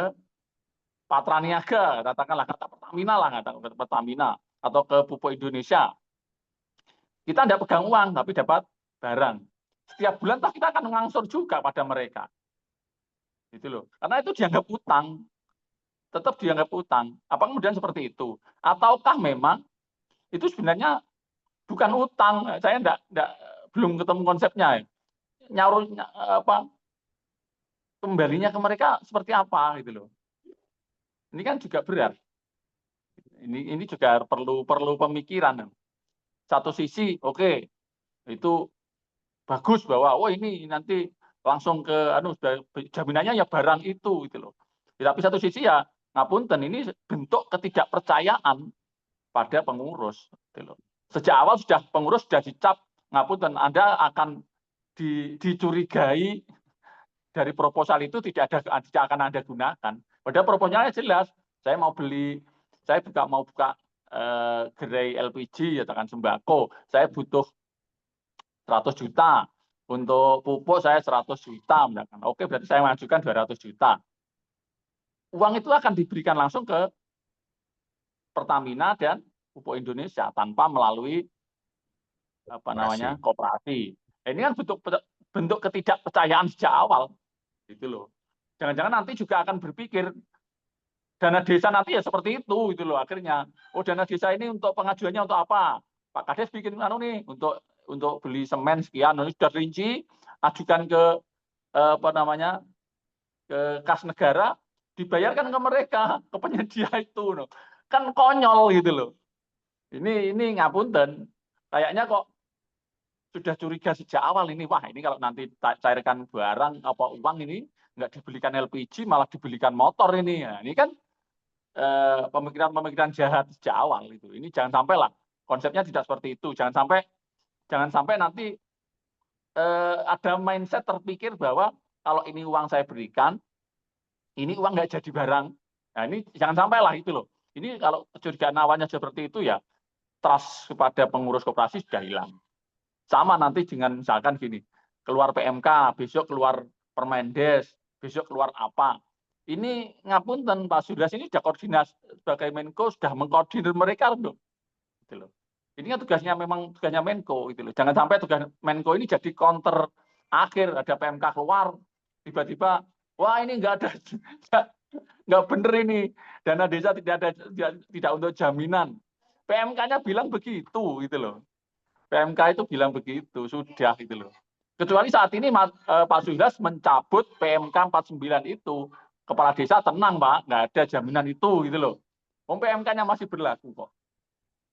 Patra Niaga, katakanlah kata Pertamina lah, Pertamina atau ke Pupuk Indonesia. Kita tidak pegang uang, tapi dapat barang. Setiap bulan kita akan mengangsur juga pada mereka. Gitu loh. Karena itu dianggap utang. Tetap dianggap utang. Apa kemudian seperti itu? Ataukah memang itu sebenarnya bukan utang? Saya belum ketemu konsepnya. Nyaruhnya kembalinya ke mereka seperti apa gitu loh. Ini kan juga berat. Ini juga perlu pemikiran. Satu sisi, oke, itu bagus bahwa ini nanti langsung ke jaminannya ya barang itu gitu loh. Tapi satu sisi ya ngapunten, ini bentuk ketidakpercayaan pada pengurus gitu loh. Sejak awal pengurus sudah dicap, ngapunten, Anda akan dicurigai dari proposal itu tidak akan Anda gunakan. Padahal proposalnya jelas, saya mau buka gerai LPG, ya kan sembako, saya butuh 100 juta. Untuk pupuk saya 100 juta. Misalkan. Oke, berarti saya mengajukan 200 juta. Uang itu akan diberikan langsung ke Pertamina dan Pupuk Indonesia tanpa melalui koperasi. Ini kan bentuk ketidakpercayaan sejak awal. Gitu loh. Jangan-jangan nanti juga akan berpikir, dana desa nanti ya seperti itu gitu loh akhirnya. Oh, dana desa ini untuk pengajuannya untuk apa? Pak Kades bikin nih untuk beli semen sekian, ini sudah rinci, ajukan ke apa namanya, ke kas negara, dibayarkan ke mereka, ke penyedia itu loh. Kan konyol gitu loh. Ini ngapunten, kayaknya kok sudah curiga sejak awal ini. Wah, ini kalau nanti cairkan barang apa uang ini nggak dibelikan LPG malah dibelikan motor ini. Ya, ini kan pemikiran-pemikiran jahat sejak awal itu. Ini jangan sampai lah, konsepnya tidak seperti itu. Jangan sampai nanti ada mindset terpikir bahwa kalau ini uang saya berikan, ini uang nggak jadi barang. Nah, ini jangan sampai lah itu loh. Ini kalau kecurigaan awalnya seperti itu ya, trust kepada pengurus koperasi sudah hilang. Sama nanti dengan misalkan gini, keluar PMK, besok keluar Permendes, besok keluar apa. Ini ngapunten Pak Sudras ini sudah koordinasi sebagai Menko, sudah mengkoordinir mereka loh. Gitu loh. Ini kan tugasnya Menko gitu loh. Jangan sampai tugas Menko ini jadi counter akhir, ada PMK keluar, tiba-tiba wah ini nggak bener ini, dana desa tidak untuk jaminan. PMK-nya bilang begitu gitu loh. PMK itu bilang begitu, sudah gitu loh. Kecuali saat ini Pak Sudras mencabut PMK 49 itu, kepala desa tenang Pak, nggak ada jaminan itu gitu loh. PMK-nya masih berlaku kok,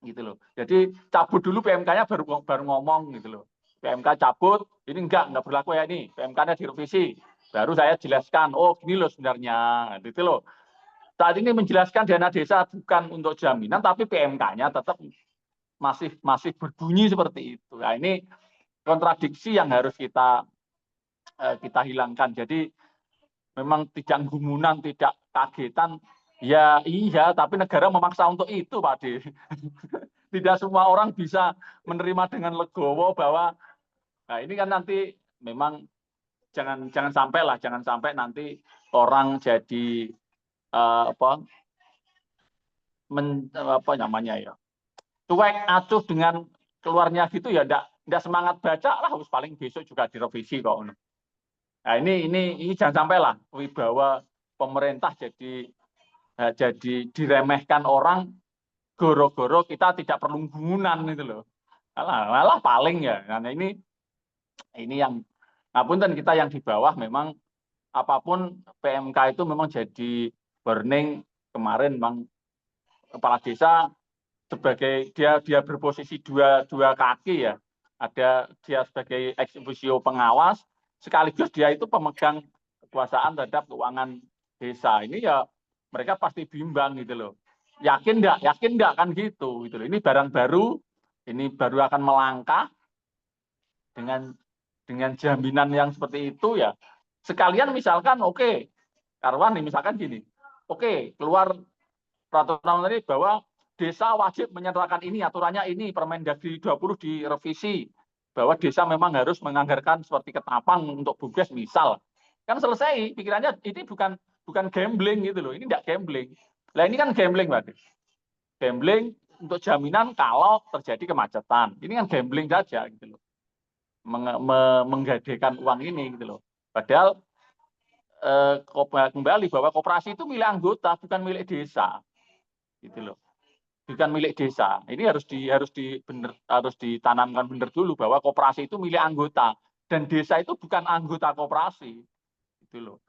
gitu loh. Jadi cabut dulu PMK-nya baru ngomong gitu loh. PMK cabut, ini enggak berlaku ya ini, PMK-nya direvisi, baru saya jelaskan, oh gini loh sebenarnya, gitu loh. Saat ini menjelaskan dana desa bukan untuk jaminan, tapi PMK-nya tetap masih berbunyi seperti itu. Nah, ini kontradiksi yang harus kita hilangkan. Jadi memang tidak gumunan, tidak kagetan. Ya iya, tapi negara memaksa untuk itu, Pak De. Tidak semua orang bisa menerima dengan legowo bahwa nah ini kan nanti memang jangan sampai nanti orang jadi apa namanya ya, cuek acuh dengan keluarnya gitu ya, enggak semangat baca lah, harus paling besok juga direvisi kok. Nah ini jangan sampai lah wibawa pemerintah jadi diremehkan orang goro-goro kita tidak perlu bangunan gitu loh. Malah paling ya, karena ini yang ngapunten kita yang di bawah memang apapun PMK itu memang jadi burning. Kemarin memang kepala desa sebagai dia berposisi dua kaki ya, ada dia sebagai ex officio pengawas sekaligus dia itu pemegang kekuasaan terhadap keuangan desa. Ini ya mereka pasti bimbang gitu loh. Yakin enggak kan gitu loh. Ini barang baru, ini baru akan melangkah dengan jaminan yang seperti itu ya. Sekalian misalkan oke, Karwan nih misalkan gini. Oke, keluar peraturan ini bahwa desa wajib menyerahkan ini, aturannya ini, Permendagri 20 direvisi, bahwa desa memang harus menganggarkan seperti ketapang untuk BUMDes misal. Kan selesai, pikirannya ini bukan gambling gitu loh, ini enggak gambling. Lah ini kan gambling, Pak. Gambling untuk jaminan kalau terjadi kemacetan. Ini kan gambling saja gitu loh. Menggadekan uang ini gitu loh. Padahal kembali bahwa koperasi itu milik anggota, bukan milik desa. Gitu loh. Bukan milik desa. Ini harus ditanamkan benar dulu bahwa koperasi itu milik anggota dan desa itu bukan anggota koperasi. Gitu loh.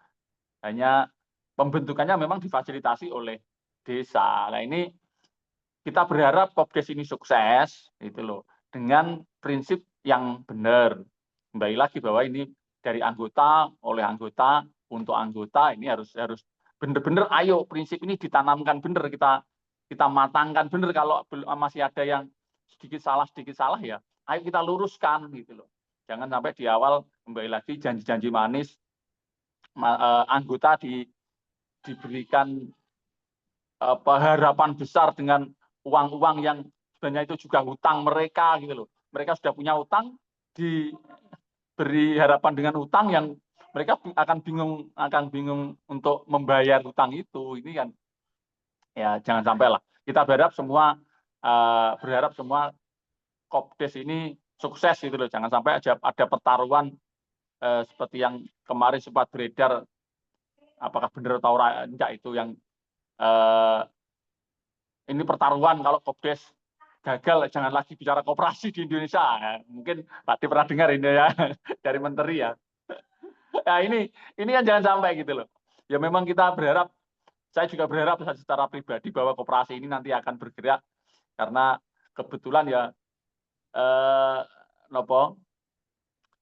Hanya pembentukannya memang difasilitasi oleh desa. Nah, ini kita berharap Kopdes ini sukses gitu loh. Dengan prinsip yang benar. Kembali lagi bahwa ini dari anggota, oleh anggota, untuk anggota, ini harus benar-benar ayo prinsip ini ditanamkan benar, kita matangkan benar. Kalau masih ada yang sedikit salah ya ayo kita luruskan gitu loh. Jangan sampai di awal kembali lagi janji-janji manis anggota diberikan harapan besar dengan uang-uang yang sebenarnya itu juga hutang mereka gitu loh. Mereka sudah punya hutang, diberi harapan dengan hutang yang mereka akan bingung untuk membayar hutang itu. Ini kan ya jangan sampai lah. Kita berharap semua Kopdes ini sukses gitu loh. Jangan sampai ada pertaruhan seperti yang kemarin sempat beredar, apakah benar atau enggak itu yang ini pertaruhan kalau Kopdes gagal, jangan lagi bicara koperasi di Indonesia. Ya, mungkin Pak Di pernah dengar ini ya dari Menteri ya. Nah, ini kan jangan sampai gitu loh. Ya memang kita berharap, saya juga berharap secara pribadi bahwa koperasi ini nanti akan bergerak karena kebetulan ya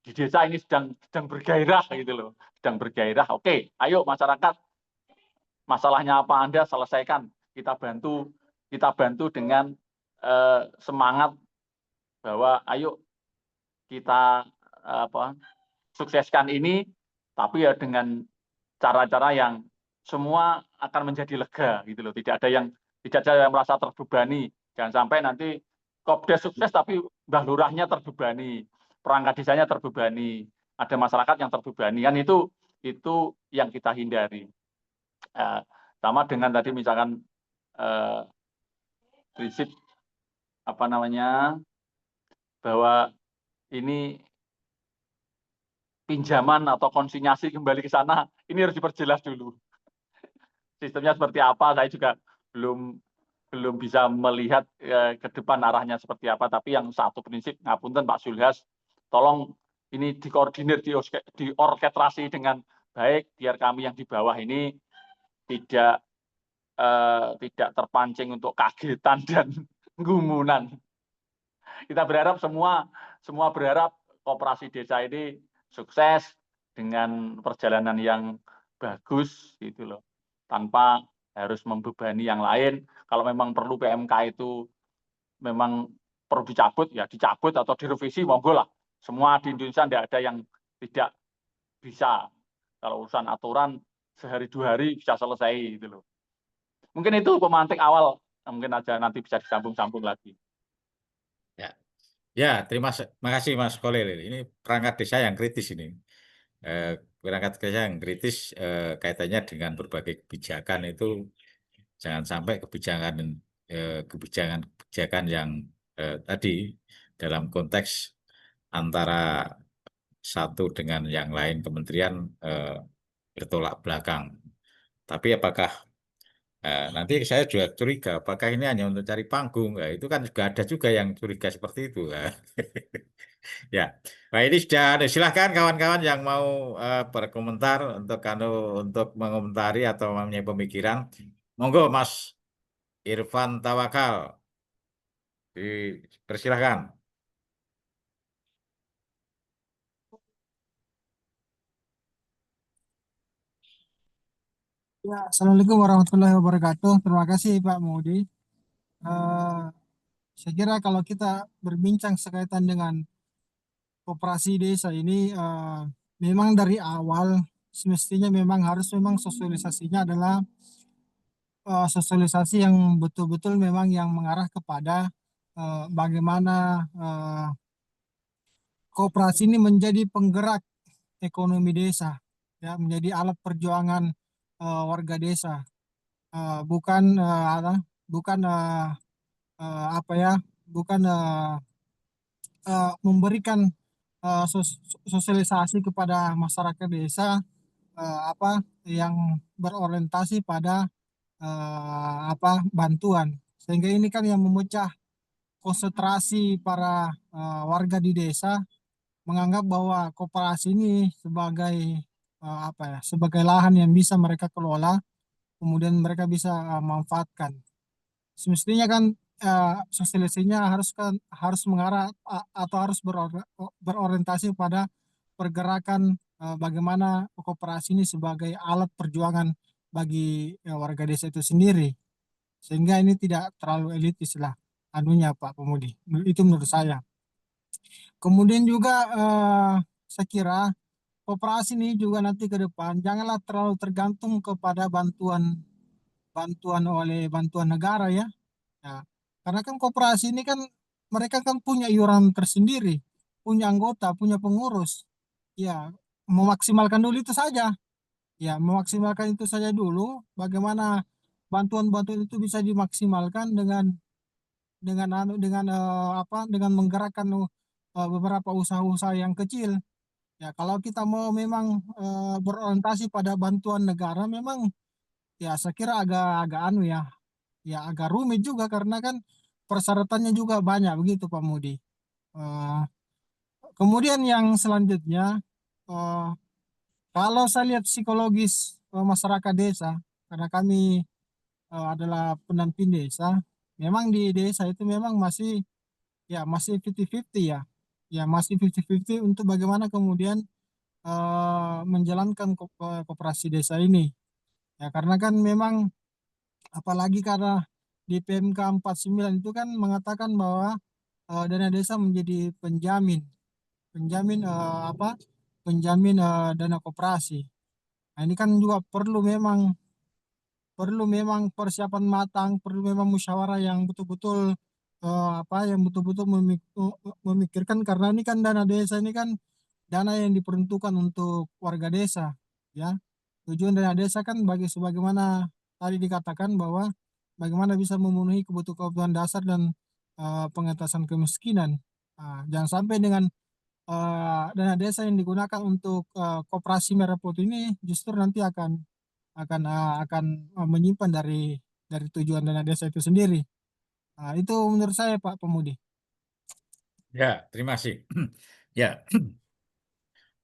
di desa ini sedang bergairah gitu loh, sedang bergairah. Oke, ayo masyarakat, masalahnya apa Anda selesaikan, kita bantu dengan semangat bahwa ayo kita sukseskan ini, tapi ya dengan cara-cara yang semua akan menjadi lega gitu loh. Tidak ada yang merasa terbebani. Jangan sampai nanti Kopdes sukses tapi Mbah Lurahnya terbebani, perangkat desanya terbebani, ada masyarakat yang terbebani, kan itu yang kita hindari. Sama dengan tadi misalkan prinsip bahwa ini pinjaman atau konsinyasi kembali ke sana, ini harus diperjelas dulu. Sistemnya seperti apa, saya juga belum bisa melihat ke depan arahnya seperti apa, tapi yang satu prinsip, ngapunten Pak Zulhas, tolong ini dikoordinir, diorkestrasi dengan baik, biar kami yang di bawah ini tidak terpancing untuk kagetan dan gumunan. Kita berharap semua berharap koperasi desa ini sukses dengan perjalanan yang bagus gitu loh, tanpa harus membebani yang lain. Kalau memang perlu PMK itu memang perlu dicabut, ya dicabut atau direvisi, monggo lah. Semua di Indonesia tidak ada yang tidak bisa. Kalau urusan aturan sehari 2 hari bisa selesai gitu loh. Mungkin itu pemantik awal, mungkin aja nanti bisa disambung-sambung lagi. Ya, terima kasih Mas Khalil. Ini perangkat desa yang kritis ini. Perangkat desa yang kritis kaitannya dengan berbagai kebijakan itu, jangan sampai kebijakan yang tadi dalam konteks antara satu dengan yang lain kementerian bertolak belakang. Tapi apakah nanti saya juga curiga, apakah ini hanya untuk cari panggung? Itu kan juga ada juga yang curiga seperti itu. Ya, nah ini sudah silahkan kawan-kawan yang mau berkomentar untuk mengomentari atau mempunyai pemikiran, monggo Mas Irfan Tawakal, persilahkan. Ya, Assalamualaikum warahmatullahi wabarakatuh. Terima kasih Pak Maudi. Saya kira kalau kita berbincang sekaitan dengan koperasi desa ini, memang dari awal semestinya memang sosialisasinya adalah sosialisasi yang betul-betul memang yang mengarah kepada bagaimana koperasi ini menjadi penggerak ekonomi desa, ya, menjadi alat perjuangan warga desa. Bukan memberikan sosialisasi kepada masyarakat desa yang berorientasi pada bantuan, sehingga ini kan yang memecah konsentrasi para warga di desa menganggap bahwa koperasi ini sebagai sebagai lahan yang bisa mereka kelola, kemudian mereka bisa manfaatkan. Semestinya kan sosialisasinya harus mengarah atau harus berorientasi pada pergerakan bagaimana koperasi ini sebagai alat perjuangan bagi warga desa itu sendiri, sehingga ini tidak terlalu elitis lah anunya Pak Pemudi. Itu menurut saya. Kemudian juga saya kira koperasi ini juga nanti ke depan janganlah terlalu tergantung kepada bantuan negara ya. Ya, karena kan koperasi ini kan mereka kan punya iuran tersendiri, punya anggota, punya pengurus. Ya, memaksimalkan dulu itu saja. Ya, memaksimalkan itu saja dulu. Bagaimana bantuan-bantuan itu bisa dimaksimalkan dengan menggerakkan beberapa usaha-usaha yang kecil. Ya, kalau kita mau memang berorientasi pada bantuan negara, memang ya saya kira agak anu ya agak rumit juga karena kan persyaratannya juga banyak begitu Pak Mudi. Eh, Kemudian yang selanjutnya, eh, kalau saya lihat psikologis masyarakat desa, karena kami adalah pendamping desa, memang di desa itu memang masih 50-50 ya, masih 50-50 untuk bagaimana kemudian menjalankan koperasi desa ini. Ya karena kan memang apalagi karena di PMK 49 itu kan mengatakan bahwa dana desa menjadi penjamin dana koperasi. Nah, ini kan juga perlu memang persiapan matang, perlu memang musyawarah yang betul-betul memikirkan karena ini kan dana desa ini kan dana yang diperuntukkan untuk warga desa, ya. Tujuan dana desa kan sebagaimana tadi dikatakan bahwa bagaimana bisa memenuhi kebutuhan dasar dan pengentasan kemiskinan. Jangan sampai dengan dana desa yang digunakan untuk koperasi merah putih ini justru nanti akan menyimpan dari tujuan dana desa itu sendiri. Itu menurut saya Pak Pemudi. Ya, terima kasih. Ya,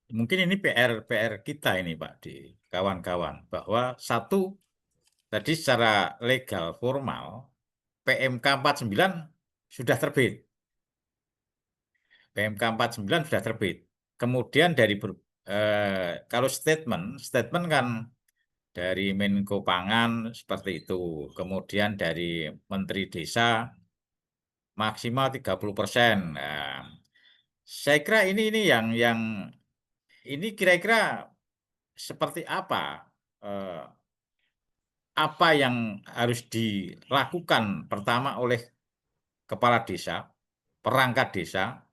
mungkin ini PR kita ini Pak di kawan-kawan, bahwa satu, tadi secara legal formal PMK 49 sudah terbit. PMK 49 sudah terbit. Kemudian kalau statement kan dari Menko Pangan seperti itu. Kemudian dari Menteri Desa maksimal 30%. Nah, saya kira ini yang ini kira-kira seperti apa yang harus dilakukan pertama oleh kepala desa, perangkat desa,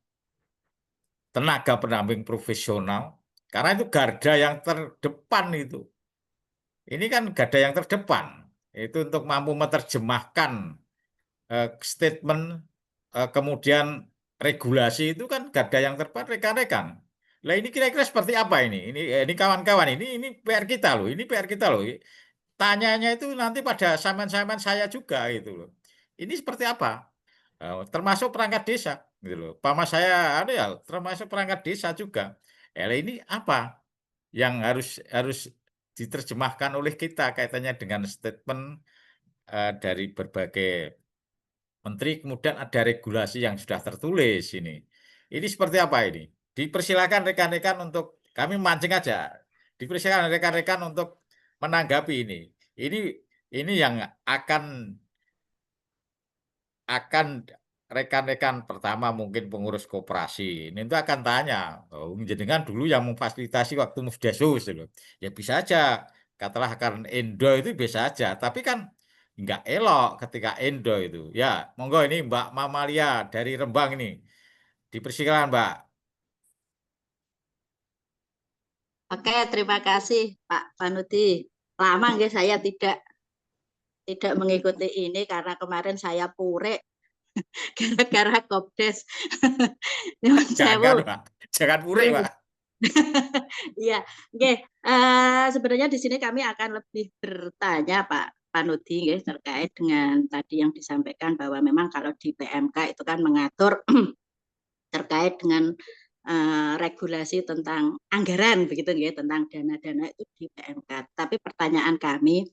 tenaga pendamping profesional, karena itu garda yang terdepan itu. Ini kan garda yang terdepan, itu untuk mampu menerjemahkan statement, kemudian regulasi itu kan garda yang terdepan rekan-rekan. Lah ini kira-kira seperti apa ini? Ini kawan-kawan, ini PR kita loh, ini PR kita loh. Tanyanya itu nanti pada saman-saman saya juga gitu loh. Ini seperti apa? Termasuk perangkat desa gitu loh. Pama saya ada ya termasuk perangkat desa juga. Ini apa yang harus diterjemahkan oleh kita kaitannya dengan statement dari berbagai menteri, kemudian ada regulasi yang sudah tertulis ini. Ini seperti apa ini? Dipersilakan rekan-rekan untuk kami mancing aja. Dipersilakan rekan-rekan untuk menanggapi ini. Ini yang akan rekan-rekan pertama mungkin pengurus koperasi ini itu akan tanya, oh, jenengan dulu yang memfasilitasi waktu Mufdasus loh. Ya bisa aja, katalah karena Endo itu bisa aja, tapi kan nggak elok ketika Endo itu. Ya, monggo ini Mbak Mamalia dari Rembang ini, dipersilakan Mbak. Oke, terima kasih Pak Panuti. Lama nggih saya tidak mengikuti ini karena kemarin saya purek gara-gara Kopdes. Nyuwun sewu. Jangan purek, Pak. Iya, oke. Sebenarnya di sini kami akan lebih bertanya Pak Panuti nggih, terkait dengan tadi yang disampaikan bahwa memang kalau di PMK itu kan mengatur terkait dengan regulasi tentang anggaran begitu nggih, tentang dana-dana itu di PMK. Tapi pertanyaan kami,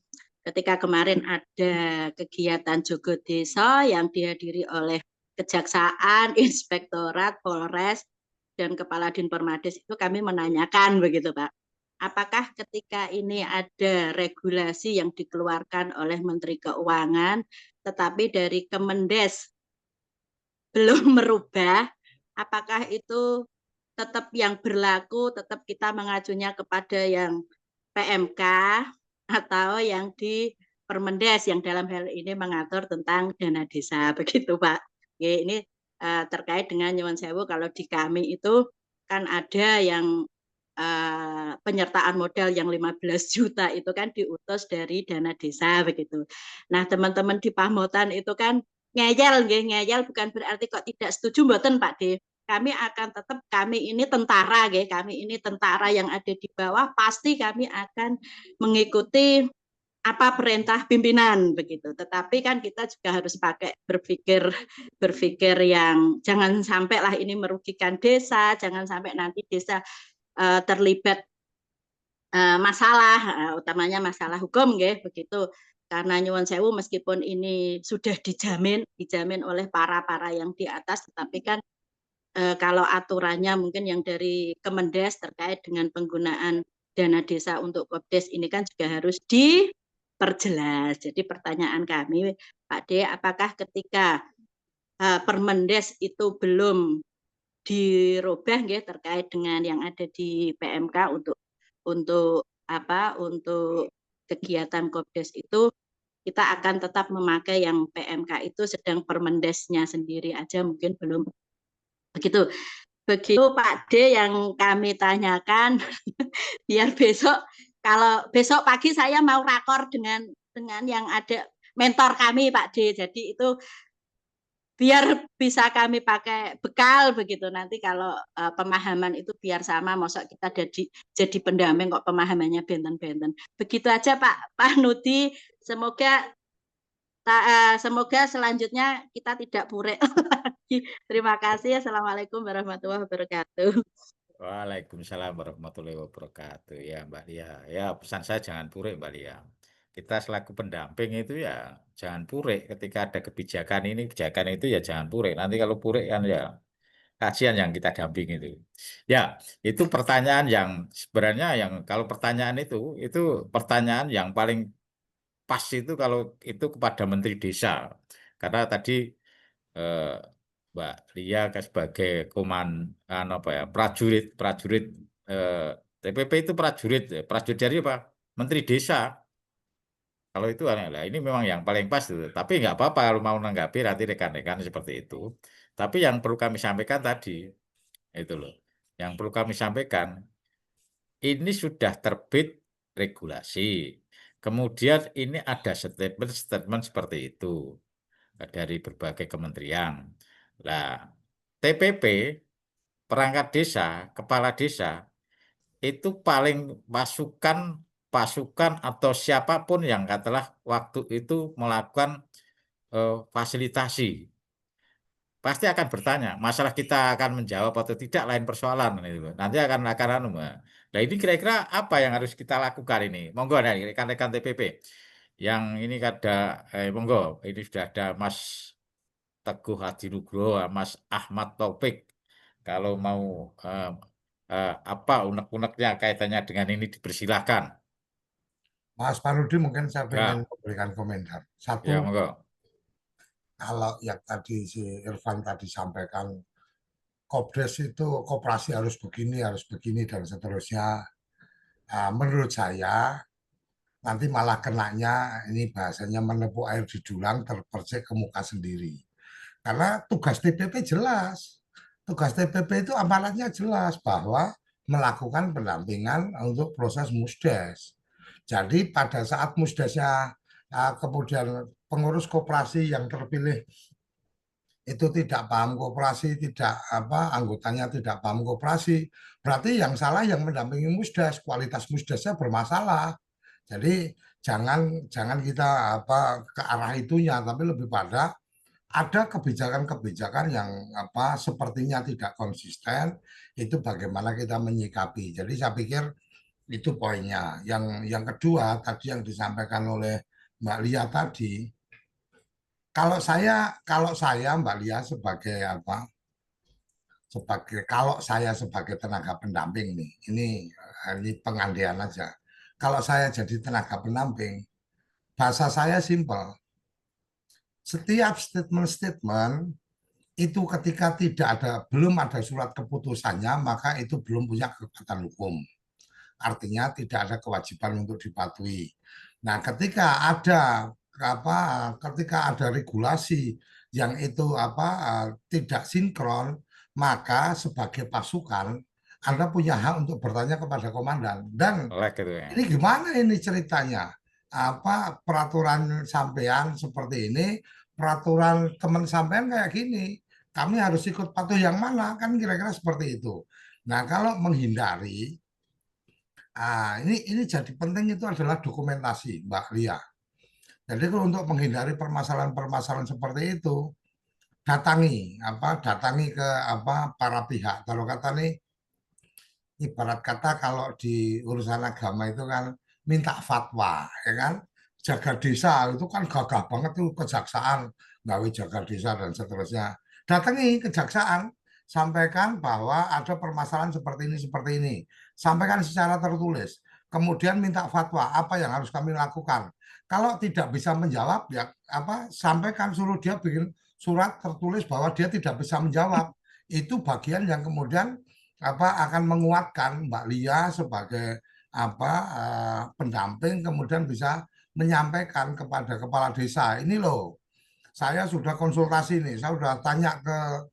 ketika kemarin ada kegiatan Jogo Desa yang dihadiri oleh Kejaksaan, Inspektorat, Polres, dan Kepala Dinpermades itu kami menanyakan begitu Pak. Apakah ketika ini ada regulasi yang dikeluarkan oleh Menteri Keuangan, tetapi dari Kemendes belum merubah, apakah itu tetap yang berlaku, tetap kita mengacunya kepada yang PMK atau yang di Permendes yang dalam hal ini mengatur tentang dana desa begitu Pak. Oke, ini terkait dengan nyuwun sewu kalau di kami itu kan ada yang penyertaan modal yang 15 juta itu kan diutus dari dana desa begitu. Nah, teman-teman di Pamotan itu kan ngeyel bukan berarti kok tidak setuju mboten Pak D. Kami akan tetap, kami ini tentara kami ini tentara yang ada di bawah, pasti kami akan mengikuti apa perintah pimpinan begitu. Tetapi kan kita juga harus pakai berpikir yang jangan sampai lah ini merugikan desa, jangan sampai nanti desa terlibat masalah, utamanya masalah hukum nggih begitu. Karena nyuwun sewu meskipun ini sudah dijamin oleh para yang di atas, tetapi kan kalau aturannya mungkin yang dari Kemendes terkait dengan penggunaan dana desa untuk Kopdes ini kan juga harus diperjelas. Jadi pertanyaan kami, Pak D, apakah ketika Permendes itu belum dirubah nggih terkait dengan yang ada di PMK untuk kegiatan Kopdes itu kita akan tetap memakai yang PMK itu, sedang Permendesnya sendiri aja mungkin belum begitu. Begitu Pak D yang kami tanyakan. Biar kalau besok pagi saya mau rakor dengan yang ada mentor kami Pak D. Jadi itu biar bisa kami pakai bekal begitu, nanti kalau pemahaman itu biar sama, masa kita jadi pendamping kok pemahamannya benten-benten. Begitu aja Pak Nudi, semoga selanjutnya kita tidak purek lagi. Terima kasih. Assalamualaikum warahmatullahi wabarakatuh. Waalaikumsalam warahmatullahi wabarakatuh. Ya Mbak Lia, ya pesan saya jangan purek Mbak Lia. Kita selaku pendamping itu ya jangan purek, ketika ada kebijakan itu ya jangan purek. Nanti kalau purek kan ya kasihan yang kita damping itu. Ya, itu pertanyaan yang sebenarnya kalau pertanyaan itu pertanyaan yang paling pas itu kalau itu kepada Menteri Desa. Karena tadi Mbak Lia sebagai prajurit TPP itu prajurit dari apa? Menteri Desa. Kalau itu ini memang yang paling pas itu. Tapi nggak apa-apa kalau mau menanggapi nanti rekan-rekan seperti itu. Tapi yang perlu kami sampaikan tadi itu loh. Yang perlu kami sampaikan ini sudah terbit regulasi. Kemudian ini ada statement seperti itu dari berbagai kementerian. Nah, TPP, perangkat desa, kepala desa, itu paling pasukan atau siapapun yang katakanlah waktu itu melakukan fasilitasi. Pasti akan bertanya, masalah kita akan menjawab atau tidak lain persoalan. Nanti akan nah ini kira-kira apa yang harus kita lakukan ini? Monggo nih rekan-rekan TPP. Yang ini ada, monggo, ini sudah ada Mas Teguh Hadinugroho, Mas Ahmad Taufik. Kalau mau apa unek-uneknya kaitannya dengan ini dipersilahkan. Mas Parudi mungkin saya Ya. ingin memberikan komentar. Satu, Ya, monggo. kalau yang tadi si Irfan tadi sampaikan, Kopdes itu koperasi harus begini dan seterusnya. Menurut saya nanti malah kenanya ini bahasanya menepuk air di dulang terpercik ke muka sendiri. Karena tugas TPP jelas. Tugas TPP itu amanatnya jelas bahwa melakukan pendampingan untuk proses musdes. Jadi pada saat musdesnya kemudian pengurus koperasi yang terpilih itu tidak paham koperasi, anggotanya tidak paham koperasi, berarti yang salah yang mendampingi musdes, kualitas musdesnya bermasalah. Jadi jangan kita ke arah itunya, tapi lebih pada ada kebijakan-kebijakan yang sepertinya tidak konsisten, itu bagaimana kita menyikapi. Jadi saya pikir itu poinnya. Yang kedua tadi yang disampaikan oleh Mbak Lia tadi, kalau saya Mbak Lia kalau saya sebagai tenaga pendamping nih, ini pengandaian aja. Kalau saya jadi tenaga pendamping, bahasa saya simpel. Setiap statement-statement itu ketika belum ada surat keputusannya, maka itu belum punya kekuatan hukum. Artinya tidak ada kewajiban untuk dipatuhi. Nah, ketika ada regulasi yang itu tidak sinkron, maka sebagai pasukan Anda punya hak untuk bertanya kepada komandan. Dan ini gimana ini ceritanya? Peraturan sampean seperti ini, peraturan teman sampean kayak gini. Kami harus ikut patuh yang mana? Kan kira-kira seperti itu. Nah, kalau menghindari Ini jadi penting itu adalah dokumentasi, Mbak Lia. Jadi kalau untuk menghindari permasalahan-permasalahan seperti itu, datangi ke para pihak. Kalau kata nih, ibarat kata kalau di urusan agama itu kan minta fatwa, ya kan? Jaga desa itu kan gagah banget tuh kejaksaan, gawe jaga desa dan seterusnya. Datangi kejaksaan, sampaikan bahwa ada permasalahan seperti ini. Sampaikan secara tertulis. Kemudian minta fatwa, apa yang harus kami lakukan. Kalau tidak bisa menjawab, ya sampaikan, suruh dia bikin surat tertulis bahwa dia tidak bisa menjawab. Itu bagian yang kemudian akan menguatkan Mbak Lia sebagai pendamping, kemudian bisa menyampaikan kepada kepala desa, ini loh saya sudah konsultasi nih, saya sudah tanya ke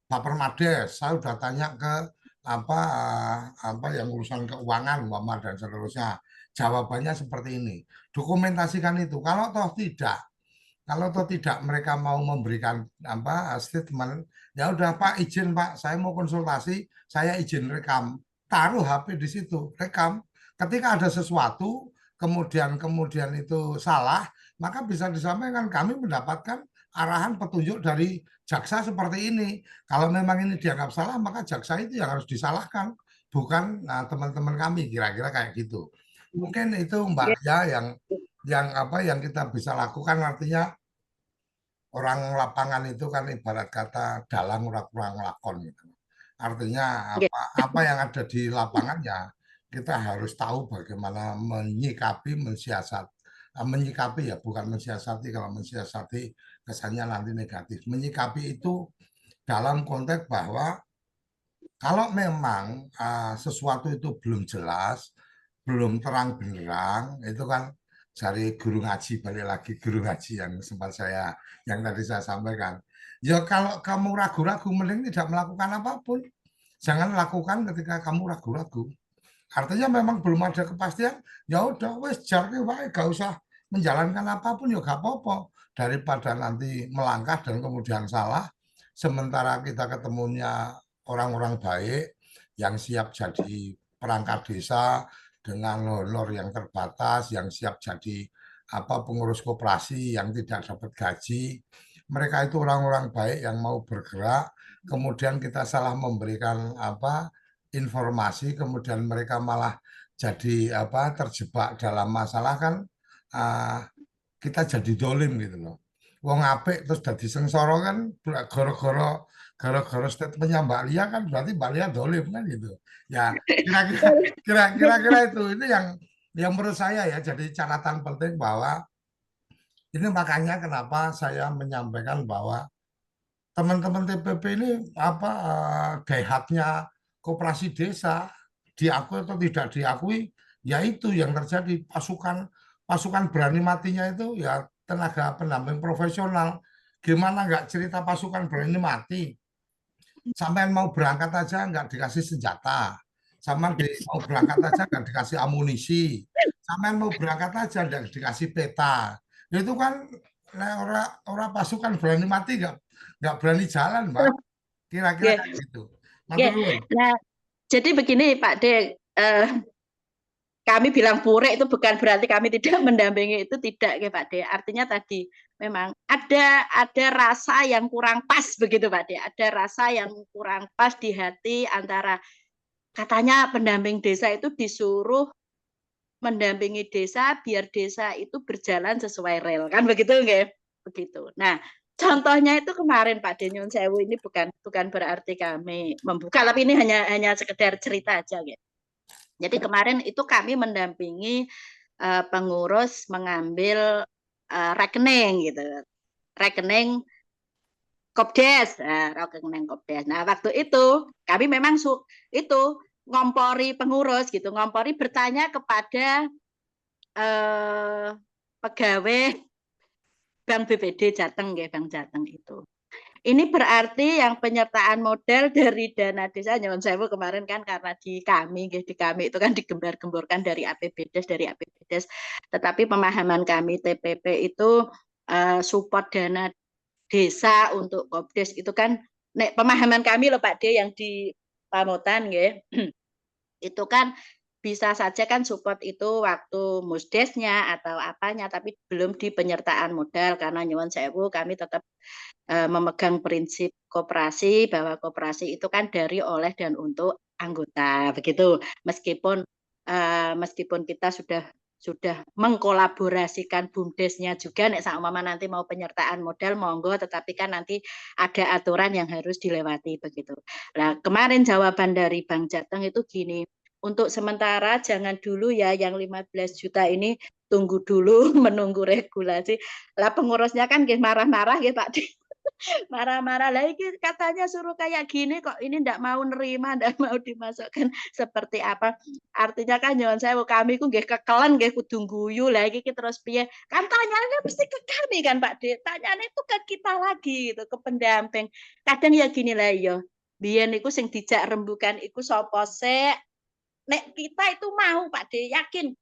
Pak Permades, saya sudah tanya ke yang urusan keuangan Muhammad dan seterusnya, jawabannya seperti ini. Dokumentasikan itu. Kalau toh tidak mereka mau memberikan statement, ya udah Pak, izin Pak, saya mau konsultasi, saya izin rekam, taruh HP di situ, rekam. Ketika ada sesuatu kemudian itu salah, maka bisa disampaikan, kami mendapatkan arahan petunjuk dari jaksa seperti ini. Kalau memang ini dianggap salah, maka jaksa itu yang harus disalahkan, bukan teman-teman kami, kira-kira kayak gitu. Mungkin itu Mbak ya yang kita bisa lakukan. Artinya orang lapangan itu kan ibarat kata dalang kurang lakon gitu. Artinya apa yang ada di lapangan ya kita harus tahu bagaimana menyikapi, menyikapi ya, bukan mensiasati. Kalau mensiasati kesannya nanti negatif. Menyikapi itu dalam konteks bahwa kalau memang sesuatu itu belum jelas, belum terang benderang, itu kan cari guru ngaji, balik lagi guru ngaji yang tadi saya sampaikan. Ya kalau kamu ragu-ragu, mending tidak melakukan apapun. Jangan lakukan ketika kamu ragu-ragu. Artinya memang belum ada kepastian, ya udah wes jarke wae, gak usah menjalankan apapun, ya gak apa-apa. Daripada nanti melangkah dan kemudian salah, sementara kita ketemunya orang-orang baik yang siap jadi perangkat desa dengan honor yang terbatas, yang siap jadi pengurus koperasi yang tidak dapat gaji. Mereka itu orang-orang baik yang mau bergerak, kemudian kita salah memberikan informasi, kemudian mereka malah jadi terjebak dalam masalah, kan kita jadi dolim gitu loh. Wong apik terus dadi sengsara kan gara-gara statementnya Mbak Lia, kan berarti Mbak Lia dolim kan gitu. Ya kira-kira itu yang menurut saya ya jadi catatan penting, bahwa ini makanya kenapa saya menyampaikan bahwa teman-teman TPP ini daihatnya koperasi desa, diakui atau tidak diakui, yaitu yang terjadi pasukan berani matinya itu ya tenaga pendamping profesional. Gimana nggak cerita pasukan berani mati? Sampai mau berangkat aja nggak dikasih senjata, sama mau berangkat aja nggak dikasih amunisi, sampai mau berangkat aja nggak dikasih peta. Itu kan orang pasukan berani mati nggak berani jalan, Mbak. Kira-kira kayak gitu. Nah, jadi begini Pak D, kami bilang pure itu bukan berarti kami tidak mendampingi, itu tidak ya Pak D. Artinya tadi memang ada rasa yang kurang pas begitu Pak D. Ada rasa yang kurang pas di hati antara katanya pendamping desa itu disuruh mendampingi desa biar desa itu berjalan sesuai rel, kan begitu nggak? Begitu. Nah, contohnya itu kemarin Pak Denyon Sewu, ini bukan berarti kami membuka, tapi ini hanya sekedar cerita aja gitu. Jadi kemarin itu kami mendampingi pengurus mengambil rekening gitu, rekening Kopdes, rekening Kopdes. Nah waktu itu kami memang itu ngompori pengurus gitu, ngompori bertanya kepada pegawai Bank BPD Jateng ya, Bank Jateng itu. Ini berarti yang penyertaan modal dari dana desa Nyuwun Sewu kemarin kan karena di kami itu kan digembar-gemborkan dari APBDes, tetapi pemahaman kami TPP itu support dana desa untuk Kopdes itu kan pemahaman kami loh Pak D yang di Pamotan ya. Itu kan bisa saja kan support itu waktu musdesnya atau apanya, tapi belum di penyertaan modal karena nyuwun sewu kami tetap memegang prinsip koperasi bahwa koperasi itu kan dari, oleh, dan untuk anggota begitu. Meskipun kita sudah mengkolaborasikan BUMDesnya juga nek saumpama nanti mau penyertaan modal monggo, tetapi kan nanti ada aturan yang harus dilewati begitu. Nah, kemarin jawaban dari Bang Jateng itu gini, untuk sementara jangan dulu ya yang 15 juta ini, tunggu dulu menunggu regulasi. Lah pengurusnya kan nggih marah-marah nggih Pak Di. Marah-marah, lah ini katanya suruh kayak gini kok ini ndak mau nerima, ndak mau dimasukkan seperti apa. Artinya kan nyuwun sewu kami ku nggih kekelen nggih kudu guyu. Lah iki terus piye? Kan tanyanya mesti ke kami kan Pak De. Tanyanya itu ke kita lagi gitu, ke pendamping. Kadang ya gini lah ya. Biyen iku sing dijak rembukan iku sapa sik? Nek kita itu mau Pak De, yakin.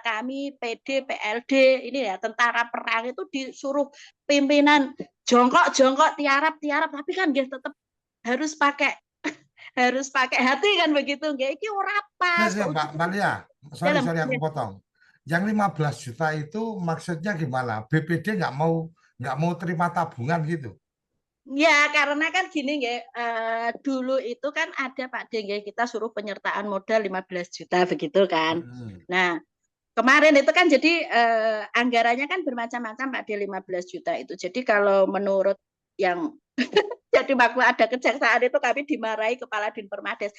Kami PD, PLD ini ya tentara perang itu disuruh pimpinan jongkok tiarap tapi kan dia tetap harus pakai hati kan begitu nggih. Iki ora pas. Mbak Lia, sorry aku potong. Yang 15 juta itu maksudnya gimana? BPD nggak mau terima tabungan gitu? Ya karena kan gini nggih, dulu itu kan ada Pak De nggih, kita suruh penyertaan modal 15 juta begitu kan. Nah, kemarin itu kan jadi anggarannya kan bermacam-macam Pak De 15 juta itu. Jadi kalau menurut yang jadi waktu ada kejaksaan itu kami dimarahi Kepala Dinpermades.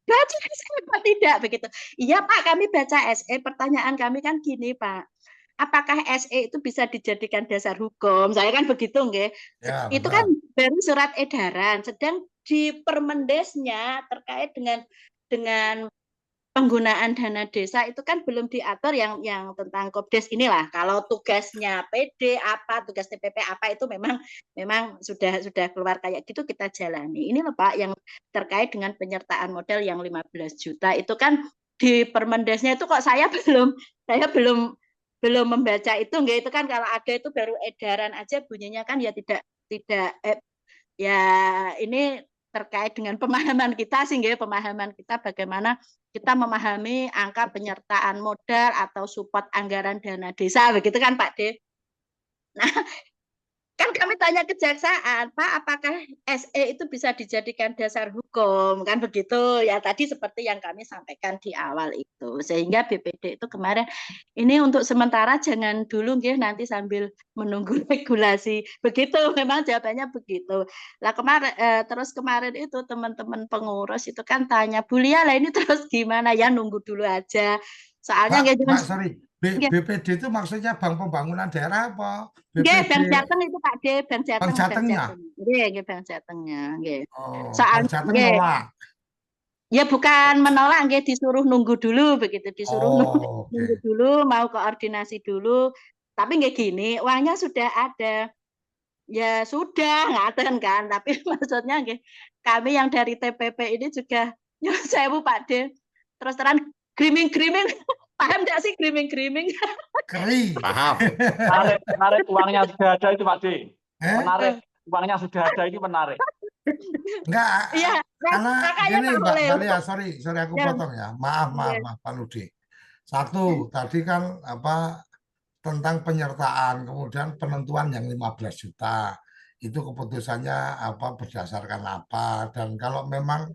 Baca SE apa tidak begitu? Iya Pak, kami baca SE. Pertanyaan kami kan gini Pak. Apakah SE itu bisa dijadikan dasar hukum? Saya kan begitu nggih. Ya, itu kan baru surat edaran, sedang di Permendesnya terkait dengan penggunaan dana desa itu kan belum diatur yang tentang Kopdes inilah. Kalau tugasnya PD apa, tugas TPP apa itu memang sudah keluar kayak gitu kita jalani. Ini loh Pak yang terkait dengan penyertaan modal yang 15 juta itu kan di Permendesnya itu kok saya belum membaca itu nggak, itu kan kalau ada itu baru edaran aja bunyinya kan ya tidak ya ini terkait dengan pemahaman kita sih nggak, pemahaman kita bagaimana kita memahami angka penyertaan modal atau support anggaran dana desa begitu kan Pak De. Nah, kan kami tanya kejaksaan, Pak, apakah SE itu bisa dijadikan dasar hukum? Kan begitu ya, tadi seperti yang kami sampaikan di awal itu. Sehingga BPD itu kemarin, ini untuk sementara jangan dulu, nanti sambil menunggu regulasi. Begitu, memang jawabannya begitu. Lah terus kemarin itu teman-teman pengurus itu kan tanya, Bu Lia lah ini terus gimana ya, nunggu dulu aja. Soalnya sorry. BPD itu maksudnya Bank Pembangunan Daerah apa? Nggih, Bang Jateng itu Pak De, Bang Jateng. Bang Jatengnya? Nggih, Bang Jatengnya, nggih. Oh, Bang Jateng nolak. Ya bukan menolak, nggih, disuruh nunggu dulu begitu, disuruh nunggu dulu, mau koordinasi dulu. Tapi nggih gini, uangnya sudah ada. Ya sudah, ngaten kan, tapi maksudnya nggih, kami yang dari TPP ini juga nyuwun sewu Pak De. Terus terang griming-griming. Paham nggak sih griming-griming? Kering. Paham. Menarik uangnya sudah ada itu Pak De. Menarik uangnya sudah ada ini menarik. Enggak. Iya. Karena gini Mbak Lia, sorry aku potong ya. Maaf Pak Nudi. Satu, tadi kan tentang penyertaan, kemudian penentuan yang 15 juta. Itu keputusannya berdasarkan apa, dan kalau memang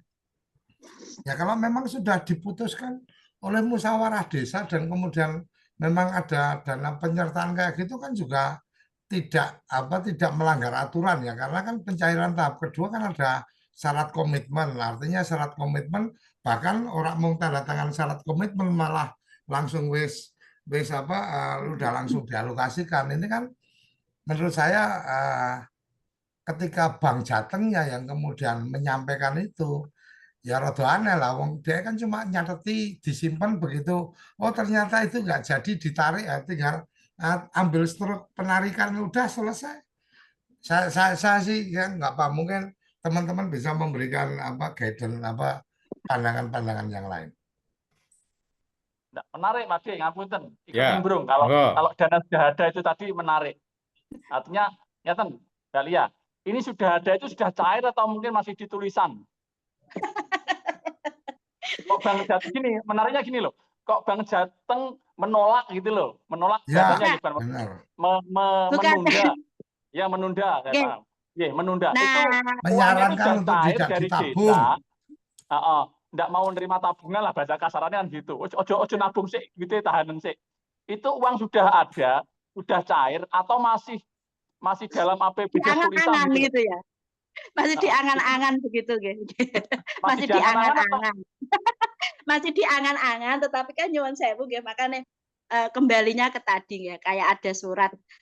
sudah diputuskan oleh musyawarah desa dan kemudian memang ada dana penyertaan kayak gitu kan juga tidak melanggar aturan ya, karena kan pencairan tahap kedua kan ada syarat komitmen. Artinya syarat komitmen, bahkan orang mau tanda tangan syarat komitmen malah langsung udah langsung dialokasikan. Ini kan menurut saya ketika Bang Jatengnya yang kemudian menyampaikan itu, ya rada aneh lah, wong dia kan cuma nyateti disimpan begitu, oh ternyata itu nggak jadi ditarik, ya tinggal ambil struk penarikan udah selesai. Saya sih ya nggak apa, mungkin teman-teman bisa memberikan guidance pandangan-pandangan yang lain. Menarik Mas De, ngapunten ikut nimbrung kalau dana sudah ada itu tadi menarik. Artinya nyata Mbak Lia, ini sudah ada itu sudah cair atau mungkin masih ditulisan? Kok Bang Jateng gini, menariknya gini loh. Kok Bang Jateng menolak gitu loh, menolak Ya, bahasanya bukan benar. Bukan. menunda, ya menunda, saya Oke. paham. Iya, menunda. Nah, Itu uangnya itu Menyarankan sudah untuk cair tidak dari ditabung. desa, nggak mau nerima tabungan lah bahasa kasarannya kan gitu. Ojo nabung sih, gitu ya, tahanan sih. Itu uang sudah ada, sudah cair atau masih dalam APBD tulisan diangan-angan gitu loh. gitu ya. Masih Itu diangan-angan begitu, masih masih diangan-angan atau diangan-angan. Masih diangan-angan, tetapi kan nyuwun sewu nggih, makanya kembalinya ke tadi ya, kayak ada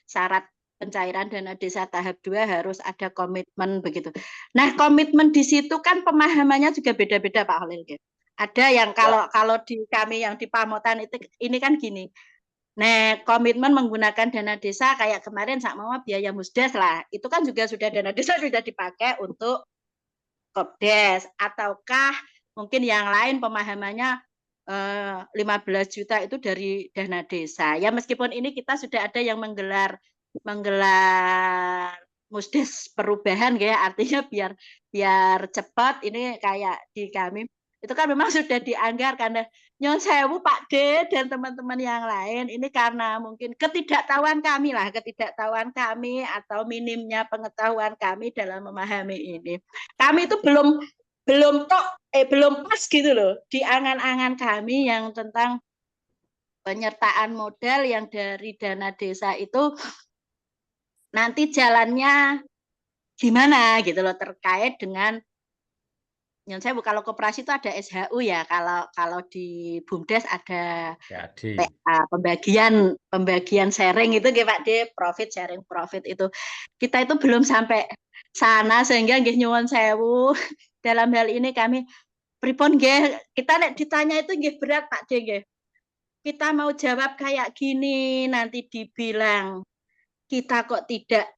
syarat pencairan dana desa tahap 2 harus ada komitmen begitu. Nah, komitmen di situ kan pemahamannya juga beda-beda Pak Holil. Ada yang kalau di kami yang di Pamotan itu ini kan gini. Nah, komitmen menggunakan dana desa kayak kemarin sakmama biaya musdes lah. Itu kan juga sudah dana desa sudah dipakai untuk Kopdes, ataukah mungkin yang lain pemahamannya 15 juta itu dari dana desa. Ya meskipun ini kita sudah ada yang menggelar musdes perubahan ya, artinya biar cepat ini kayak di kami itu kan memang sudah dianggarkan. Nyon sewu Pak D dan teman-teman yang lain ini karena mungkin ketidaktahuan kami atau minimnya pengetahuan kami dalam memahami ini. Kami itu belum pas gitu loh di angan-angan kami yang tentang penyertaan modal yang dari dana desa itu nanti jalannya gimana gitu loh, terkait dengan yang saya kalau koperasi itu ada SHU ya, kalau di BUMDes ada Jadi, pembagian sharing itu ya Pak D, sharing profit itu kita itu belum sampai sana, sehingga nggih nyuwun sewu dalam hal ini kami pripun nggih, kita nek ditanya itu nggih berat Pak D nggih. Kita mau jawab kayak gini nanti dibilang kita kok tidak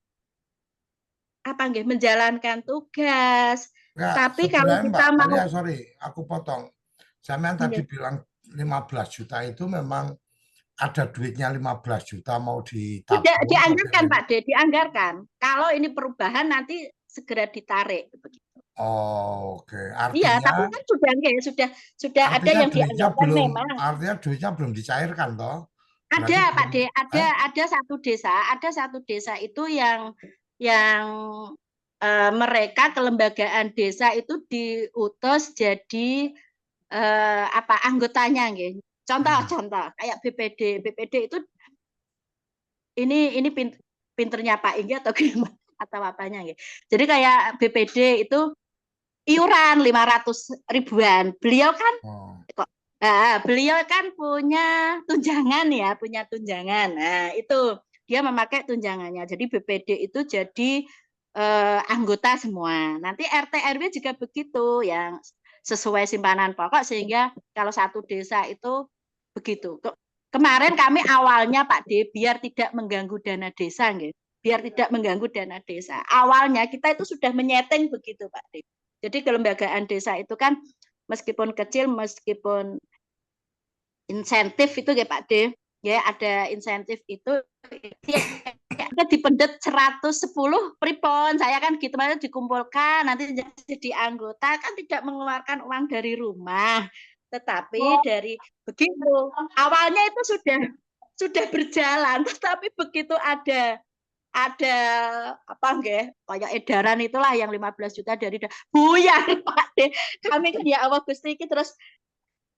menjalankan tugas. Enggak, Tapi kalau sebenarnya kita Mbak mau Alia, sorry, aku potong. Sampean tadi bilang 15 juta itu memang ada duitnya 15 juta mau ditabung. tidak dianggarkan Pak D, dianggarkan. Kalau ini perubahan nanti segera ditarik begitu. Oh, oke. Iya, Artinya tapi kan sudah ada yang dianggarkan memang. Artinya duitnya belum dicairkan toh? Ada Pak D, ada satu desa itu yang mereka kelembagaan desa itu diutus jadi anggotanya nggih. Contoh kayak BPD itu ini pinternya Pak Inggi atau gimana atau apanya nggih. Jadi kayak BPD itu iuran 500 ribuan. Beliau kan beliau kan punya tunjangan. Nah, itu dia memakai tunjangannya. Jadi BPD itu jadi anggota semua. Nanti RT RW juga begitu, yang sesuai simpanan pokok, sehingga kalau satu desa itu begitu. Kemarin kami awalnya Pak D, biar tidak mengganggu dana desa, awalnya kita itu sudah menyeting begitu Pak D. Jadi kelembagaan desa itu kan meskipun kecil, meskipun insentif itu ya Pak D, ya ada insentif itu ada dipendet 110 pripon. Saya kan gitu, makanya dikumpulkan nanti jadi anggota kan tidak mengeluarkan uang dari rumah, tetapi dari begitu awalnya itu sudah berjalan, tetapi begitu ada kayak edaran itulah yang 15 juta dari buyar Pak D. Kami kan ya Allah Gusti iki terus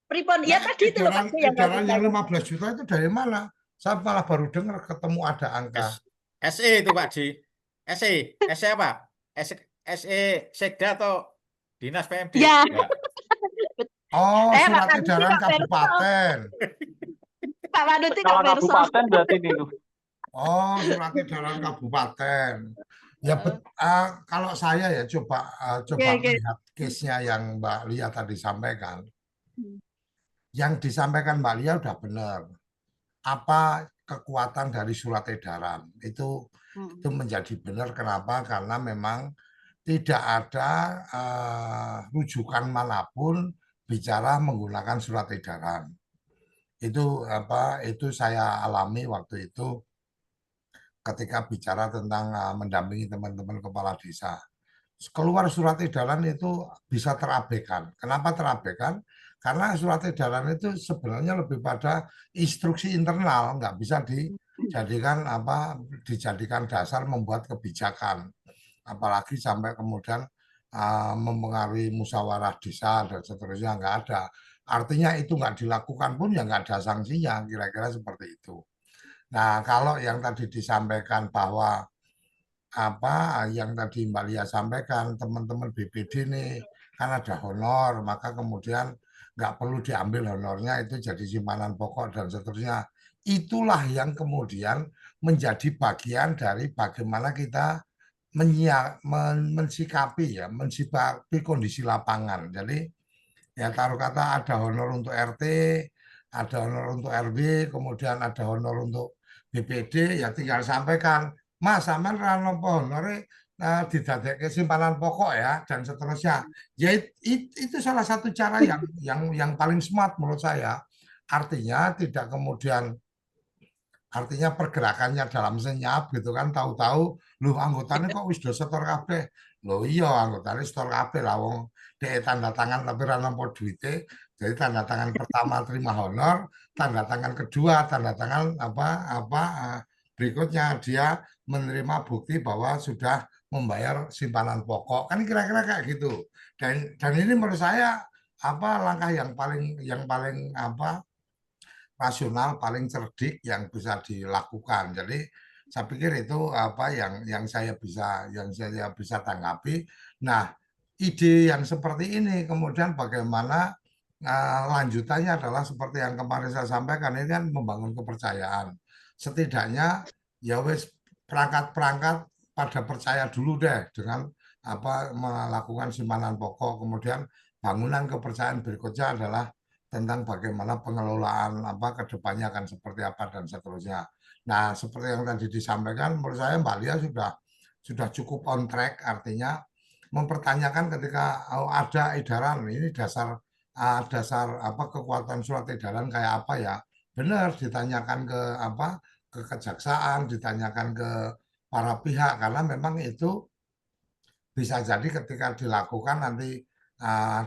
pripon ya tadi itu Pak D, edaran yang 15 juta itu dari mana? Saya malah baru dengar ketemu ada angka. SE itu Pak Ji. SE apa? SE Sekda atau Dinas PMD? Ya. Oh, surat edaran kabupaten. Pak Waduti kabupaten berarti itu. Oh, surat edaran kabupaten. Ya, kalau saya ya coba melihat case-nya yang Mbak Lia tadi sampaikan. Yang disampaikan Mbak Lia udah benar. Apa kekuatan dari surat edaran itu menjadi benar. Kenapa? Karena memang tidak ada rujukan manapun bicara menggunakan surat edaran. Itu saya alami waktu itu ketika bicara tentang mendampingi teman-teman kepala desa. Keluar surat edaran itu bisa terabaikan. Kenapa terabaikan? Karena surat edaran itu sebenarnya lebih pada instruksi internal, nggak bisa dijadikan dasar membuat kebijakan, apalagi sampai kemudian mempengaruhi musyawarah desa dan seterusnya, nggak ada. Artinya itu nggak dilakukan pun ya nggak ada sanksinya, kira-kira seperti itu. Nah, kalau yang tadi disampaikan bahwa yang tadi Mbak Lia sampaikan, teman-teman BPD nih kan ada honor, maka kemudian nggak perlu diambil honornya, itu jadi simpanan pokok dan seterusnya. Itulah yang kemudian menjadi bagian dari bagaimana kita mensikapi kondisi lapangan. Jadi ya taruh kata ada honor untuk RT, ada honor untuk RW, kemudian ada honor untuk BPD, ya tinggal sampaikan, Mas, sampean ra nampa honore didadekke simpanan pokok ya dan seterusnya. Ya itu salah satu cara yang paling smart menurut saya. Artinya pergerakannya dalam senyap gitu kan, tahu-tahu lu anggotanya kok wis do setor kabeh. Loh iya anggotanya setor kabeh lah wong dhek tanda tangan tapi ra nampa duite. Jadi tanda tangan pertama terima honor, tanda tangan kedua, tanda tangan berikutnya dia menerima bukti bahwa sudah membayar simpanan pokok. Kan kira-kira kayak gitu. Dan ini menurut saya langkah yang paling rasional, paling cerdik yang bisa dilakukan. Jadi saya pikir itu yang saya bisa tanggapi. Nah, ide yang seperti ini kemudian bagaimana lanjutannya adalah seperti yang kemarin saya sampaikan, ini kan membangun kepercayaan. Setidaknya ya wes perangkat-perangkat pada percaya dulu deh dengan melakukan simpanan pokok, kemudian bangunan kepercayaan berikutnya adalah tentang bagaimana pengelolaan ke depannya akan seperti apa dan seterusnya. Nah, seperti yang tadi disampaikan, menurut saya Mbak Lia sudah cukup on track, artinya mempertanyakan ketika ada edaran ini dasar kekuatan surat edaran kayak apa ya. Benar ditanyakan ke kejaksaan, ditanyakan ke para pihak karena memang itu bisa jadi ketika dilakukan nanti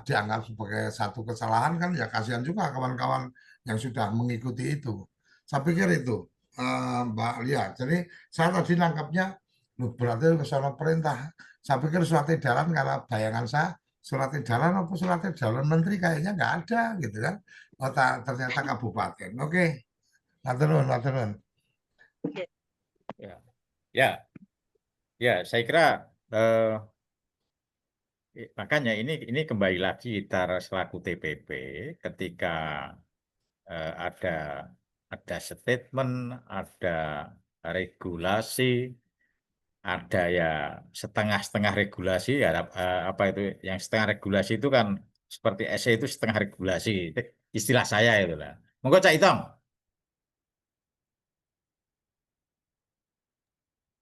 dianggap sebagai satu kesalahan kan ya kasihan juga kawan-kawan yang sudah mengikuti itu. Saya pikir itu Mbak Lia. Jadi saya tadi nangkapnya berarti kesana perintah. Saya pikir surat edaran karena bayangan saya surat edaran apa surat edaran menteri kayaknya nggak ada gitu kan. Oh, ternyata kabupaten. Oke. Matur nuwun. Ya, saya kira makanya ini kembali lagi kita selaku TPP ketika ada statement, ada regulasi, ada ya setengah-setengah regulasi ya apa itu yang setengah regulasi itu kan seperti SE itu setengah regulasi, istilah saya itu lah. Monggo Cak Itong.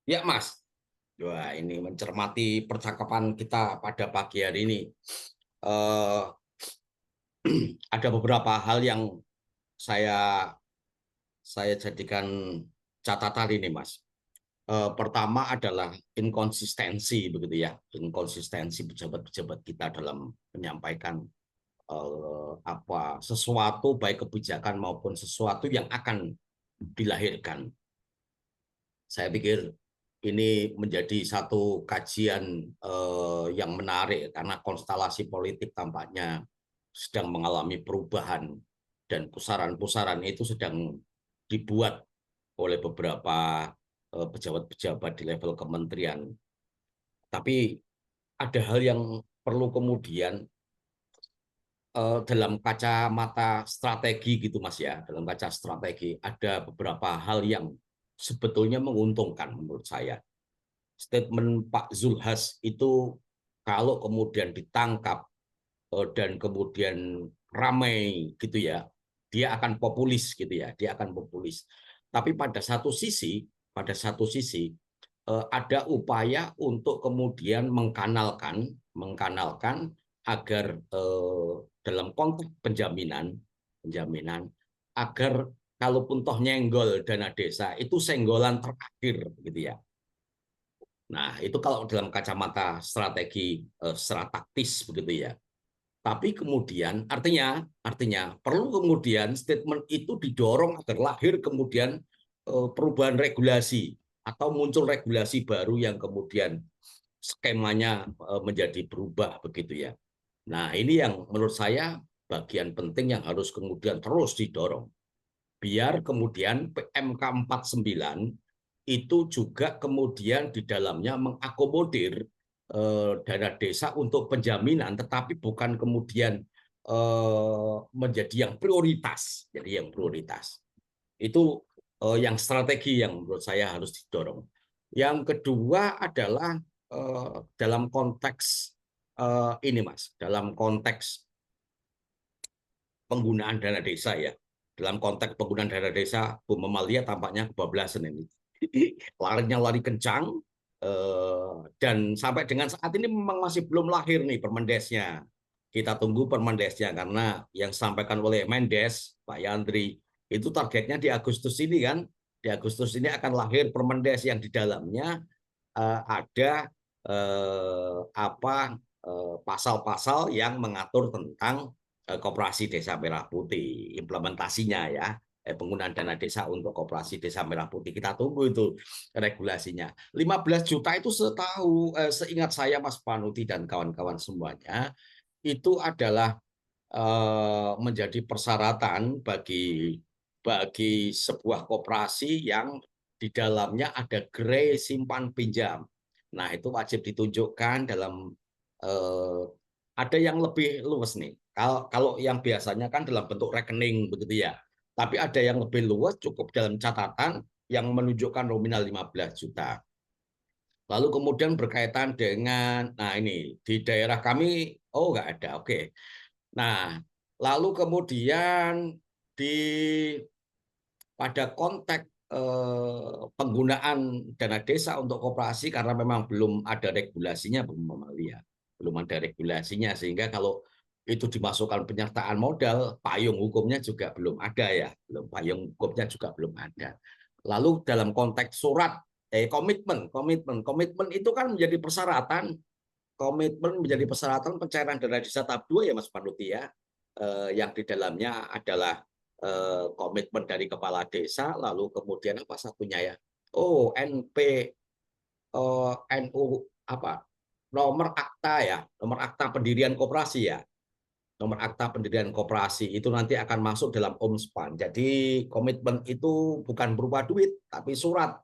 Ya Mas. Wah, ini mencermati percakapan kita pada pagi hari ini. Ada beberapa hal yang saya jadikan catatan ini, Mas. Pertama adalah inkonsistensi, begitu ya, inkonsistensi pejabat-pejabat kita dalam menyampaikan sesuatu baik kebijakan maupun sesuatu yang akan dilahirkan. Saya pikir ini menjadi satu kajian yang menarik karena konstelasi politik tampaknya sedang mengalami perubahan dan pusaran-pusaran itu sedang dibuat oleh beberapa pejabat-pejabat di level kementerian. Tapi ada hal yang perlu kemudian dalam kacamata strategi gitu Mas ya, dalam kaca strategi ada beberapa hal yang sebetulnya menguntungkan menurut saya. Statement Pak Zulhas itu kalau kemudian ditangkap dan kemudian ramai gitu ya, dia akan populis gitu ya, dia akan populis. Tapi pada satu sisi ada upaya untuk kemudian mengkanalkan agar dalam konteks penjaminan agar kalaupun toh nyenggol dana desa itu senggolan terakhir gitu ya. Nah, itu kalau dalam kacamata strategi secara taktis begitu ya. Tapi kemudian artinya perlu kemudian statement itu didorong agar lahir kemudian perubahan regulasi atau muncul regulasi baru yang kemudian skemanya menjadi berubah begitu ya. Nah, ini yang menurut saya bagian penting yang harus kemudian terus didorong. Biar kemudian PMK 49 itu juga kemudian di dalamnya mengakomodir dana desa untuk penjaminan, tetapi bukan kemudian menjadi yang prioritas. Jadi yang prioritas. Itu yang strategi yang menurut saya harus didorong. Yang kedua adalah dalam konteks ini Mas, dalam konteks penggunaan dana desa ya. Dalam konteks penggunaan dana desa, Bu Mamalia tampaknya kebablasan ini. Larinya lari kencang, dan sampai dengan saat ini memang masih belum lahir nih Permendesnya. Kita tunggu Permendesnya karena yang disampaikan oleh Mendes, Pak Yandri, itu targetnya di Agustus ini kan. Di Agustus ini akan lahir Permendes yang di dalamnya ada pasal-pasal yang mengatur tentang Koperasi Desa Merah Putih, implementasinya ya, penggunaan dana desa untuk Koperasi Desa Merah Putih. Kita tunggu itu regulasinya. 15 juta itu seingat saya Mas Panuti dan kawan-kawan semuanya, itu adalah menjadi persyaratan bagi sebuah koperasi yang di dalamnya ada gerai simpan pinjam. Nah, itu wajib ditunjukkan dalam ada yang lebih luas nih. Kalau yang biasanya kan dalam bentuk rekening begitu ya. Tapi ada yang lebih luas cukup dalam catatan yang menunjukkan nominal 15 juta. Lalu kemudian berkaitan dengan, nah ini di daerah kami, oh nggak ada, oke. Nah, lalu kemudian pada konteks penggunaan dana desa untuk koperasi karena memang belum ada regulasinya, belum ada regulasinya, sehingga kalau itu dimasukkan penyertaan modal, payung hukumnya juga belum ada ya, payung hukumnya juga belum ada. Lalu dalam konteks surat komitmen itu kan menjadi persyaratan, pencairan dana desa tahap 2 ya Mas Panuti ya, yang di dalamnya adalah komitmen dari kepala desa, lalu kemudian apa satunya ya? Oh, NU apa? Nomor akta pendirian koperasi ya. Nomor akta pendirian koperasi itu nanti akan masuk dalam OMSPAN. Jadi komitmen itu bukan berupa duit, tapi surat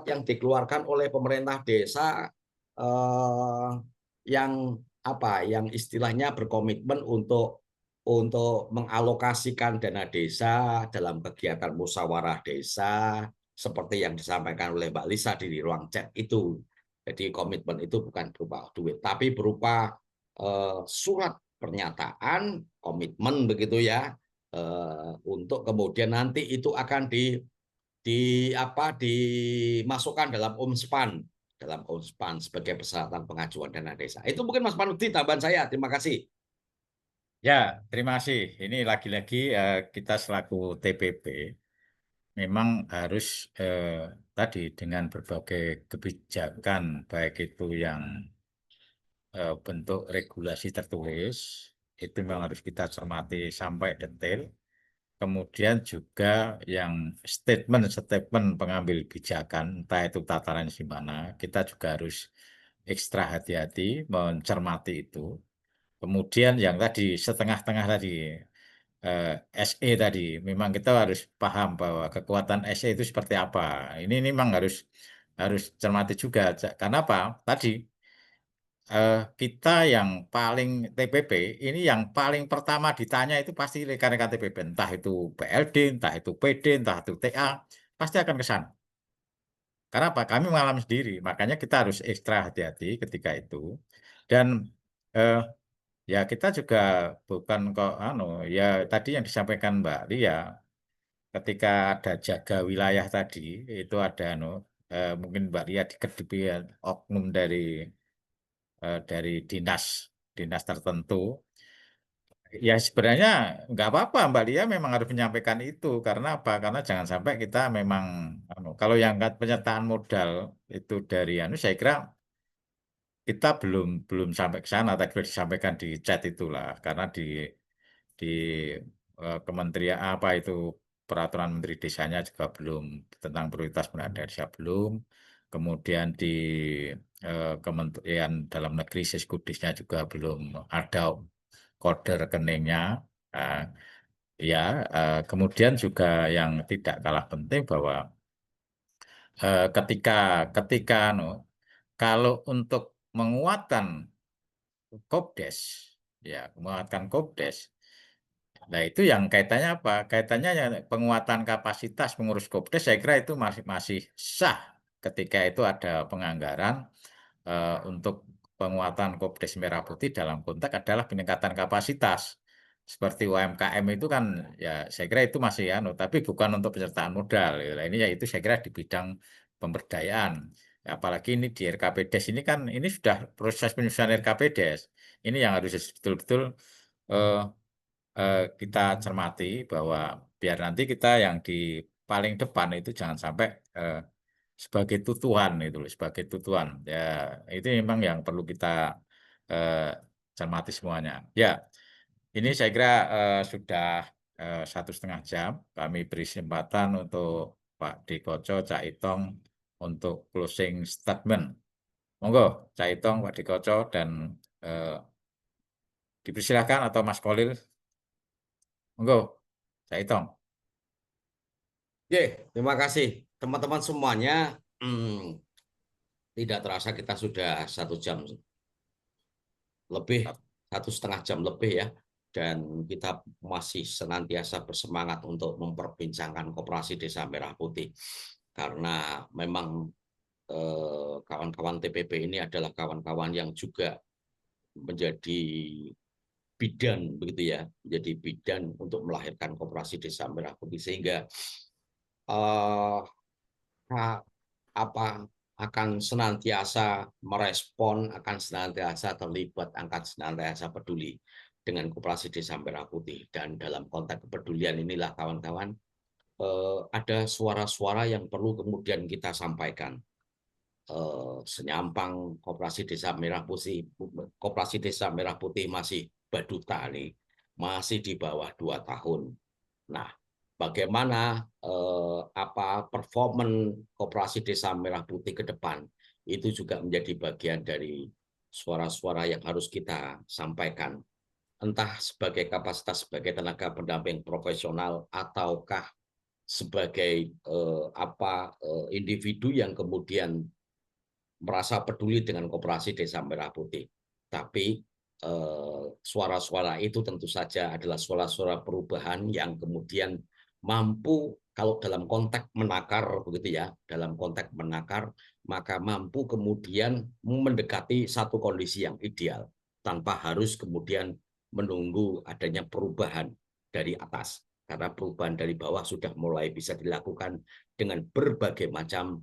yang dikeluarkan oleh pemerintah desa yang istilahnya berkomitmen untuk mengalokasikan dana desa dalam kegiatan musyawarah desa seperti yang disampaikan oleh Mbak Lisa di ruang chat itu. Jadi komitmen itu bukan berupa duit, tapi berupa surat pernyataan komitmen begitu ya, untuk kemudian nanti itu akan dimasukkan dalam OMSPAN sebagai persyaratan pengajuan dana desa. Itu mungkin Mas Panuti tambahan saya. Terima kasih. Ya, terima kasih. Ini lagi-lagi kita selaku TPP memang harus tadi dengan berbagai kebijakan, baik itu yang bentuk regulasi tertulis, itu memang harus kita cermati sampai detail. Kemudian juga yang statement pengambil kebijakan, entah itu tataran di mana, kita juga harus ekstra hati-hati mencermati itu. Kemudian yang tadi setengah-tengah tadi, SE tadi, memang kita harus paham bahwa kekuatan SE itu seperti apa. Ini memang harus cermati juga. Karena apa? Tadi kita yang paling TPP, ini yang paling pertama ditanya itu pasti rekan-rekan TPP, entah itu PLD, entah itu PD, entah itu TA, pasti akan ke sana. Karena apa? Kami mengalami sendiri, makanya kita harus ekstra hati-hati ketika itu. Dan ya kita juga bukan kok ya tadi yang disampaikan Mbak Lia, ketika ada jaga wilayah tadi itu ada mungkin Mbak Lia dikedepi oknum dari dinas tertentu. Ya sebenarnya nggak apa-apa Mbak Lia memang harus menyampaikan itu karena apa? Karena jangan sampai kita memang kalau yang penyertaan modal itu dari saya kira kita belum sampai ke sana, tadi sudah disampaikan di chat itulah, karena di kementerian apa itu peraturan Menteri Desanya juga belum, tentang prioritas pengadaan desa belum, kemudian di Kementerian Dalam Negeri Seskudisnya juga belum ada kode rekeningnya. Ya, kemudian juga yang tidak kalah penting bahwa ketika kalau untuk menguatkan Kopdes, ya menguatkan Kopdes. Nah itu yang kaitannya apa? Kaitannya ya penguatan kapasitas pengurus Kopdes, saya kira itu masih sah ketika itu ada penganggaran untuk penguatan Kopdes Merah Putih dalam konteks adalah peningkatan kapasitas. Seperti UMKM itu kan ya saya kira itu masih tapi bukan untuk penyertaan modal. Nah, ini ya itu saya kira di bidang pemberdayaan. Apalagi ini di RKPDes ini kan ini sudah proses penyusunan RKPDes. Ini yang harus betul-betul kita cermati bahwa biar nanti kita yang di paling depan itu jangan sampai sebagai tutuan itu, sebagai tutuan. Ya, itu memang yang perlu kita cermati semuanya. Ya, ini saya kira sudah 1,5 jam. Kami beri kesempatan untuk Pak Dikoco, Cak Itong untuk closing statement. Monggo, Cak Itong, Pak Dikoco, dan dipersilakan atau Mas Kolil. Monggo, Cak Itong. Oke, terima kasih teman-teman semuanya. Tidak terasa kita sudah 1 jam lebih, 1,5 jam lebih ya. Dan kita masih senantiasa bersemangat untuk memperbincangkan Koperasi Desa Merah Putih. Karena memang kawan-kawan TPP ini adalah kawan-kawan yang juga menjadi bidan begitu ya, menjadi bidan untuk melahirkan Koperasi Desa Merah Putih, sehingga akan senantiasa merespon, akan senantiasa terlibat, akan senantiasa peduli dengan Koperasi Desa Merah Putih. Dan dalam konteks kepedulian inilah kawan-kawan, ada suara-suara yang perlu kemudian kita sampaikan. Senyampang Koperasi Desa Merah Putih masih baduta nih, masih di bawah 2 tahun. Nah, bagaimana performan Koperasi Desa Merah Putih ke depan itu juga menjadi bagian dari suara-suara yang harus kita sampaikan, entah sebagai kapasitas sebagai tenaga pendamping profesional ataukah sebagai individu yang kemudian merasa peduli dengan Koperasi Desa Merah Putih. Tapi suara-suara itu tentu saja adalah suara-suara perubahan yang kemudian mampu, kalau dalam konteks menakar begitu ya, dalam konteks menakar, maka mampu kemudian mendekati satu kondisi yang ideal tanpa harus kemudian menunggu adanya perubahan dari atas, karena perubahan dari bawah sudah mulai bisa dilakukan dengan berbagai macam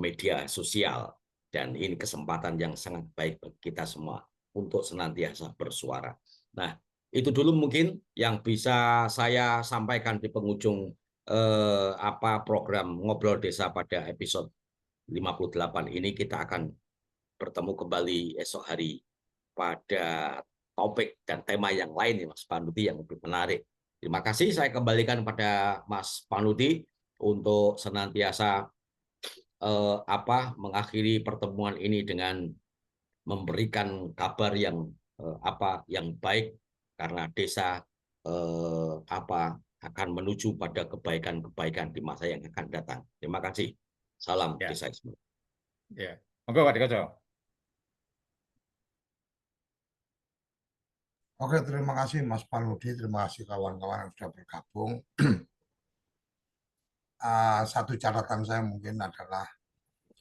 media sosial. Dan ini kesempatan yang sangat baik bagi kita semua untuk senantiasa bersuara. Nah, itu dulu mungkin yang bisa saya sampaikan di penghujung program Ngobrol Desa pada episode 58 ini. Kita akan bertemu kembali esok hari pada topik dan tema yang lain, Mas Panuti, yang lebih menarik. Terima kasih, saya kembalikan pada Mas Panuti untuk senantiasa mengakhiri pertemuan ini dengan memberikan kabar yang yang baik, karena desa akan menuju pada kebaikan-kebaikan di masa yang akan datang. Terima kasih. Salam desaisme. Ya, monggo Pak Dikoco. Oke, terima kasih Mas Panudi, terima kasih kawan-kawan yang sudah bergabung. Satu catatan saya mungkin adalah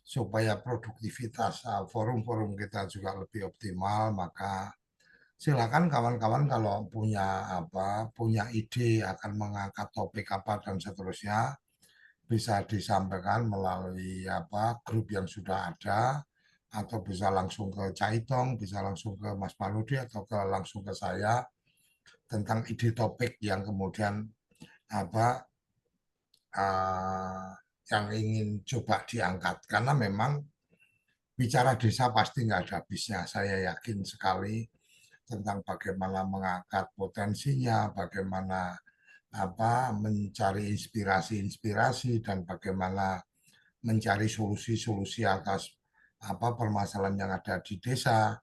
supaya produktivitas forum-forum kita juga lebih optimal, maka silakan kawan-kawan kalau punya ide akan mengangkat topik apa dan seterusnya, bisa disampaikan melalui grup yang sudah ada, atau bisa langsung ke Caitong, bisa langsung ke Mas Panudi, atau langsung ke saya tentang ide topik yang kemudian yang ingin coba diangkat, karena memang bicara desa pasti nggak ada habisnya. Saya yakin sekali tentang bagaimana mengangkat potensinya, bagaimana mencari inspirasi-inspirasi dan bagaimana mencari solusi-solusi atas permasalahan yang ada di desa,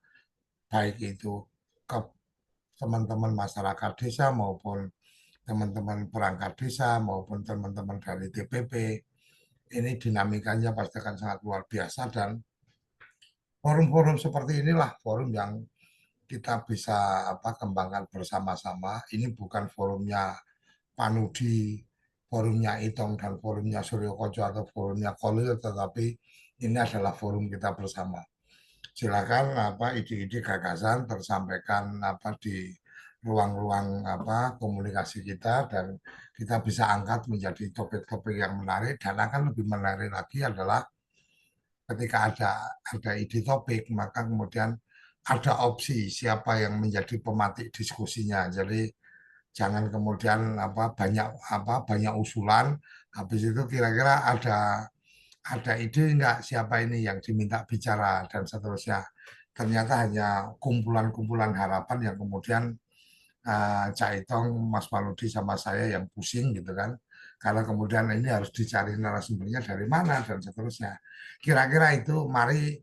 baik itu ke teman-teman masyarakat desa maupun teman-teman perangkat desa maupun teman-teman dari DPP. Ini dinamikanya pasti akan sangat luar biasa dan forum-forum seperti inilah forum yang kita bisa kembangkan bersama-sama. Ini bukan forumnya Panudi, forumnya Itong dan forumnya Suryo Koco atau forumnya Kolil, tetapi ini adalah forum kita bersama. Silakan ide-ide gagasan tersampaikan di ruang-ruang komunikasi kita dan kita bisa angkat menjadi topik-topik yang menarik, dan akan lebih menarik lagi adalah ketika ada ide topik maka kemudian ada opsi siapa yang menjadi pematik diskusinya. Jadi jangan kemudian banyak usulan, habis itu kira-kira ada ide enggak siapa ini yang diminta bicara dan seterusnya. Ternyata hanya kumpulan-kumpulan harapan yang kemudian Cak Itong, Mas Paludi sama saya yang pusing gitu kan. Karena kemudian ini harus dicari narasumbernya dari mana dan seterusnya. Kira-kira itu mari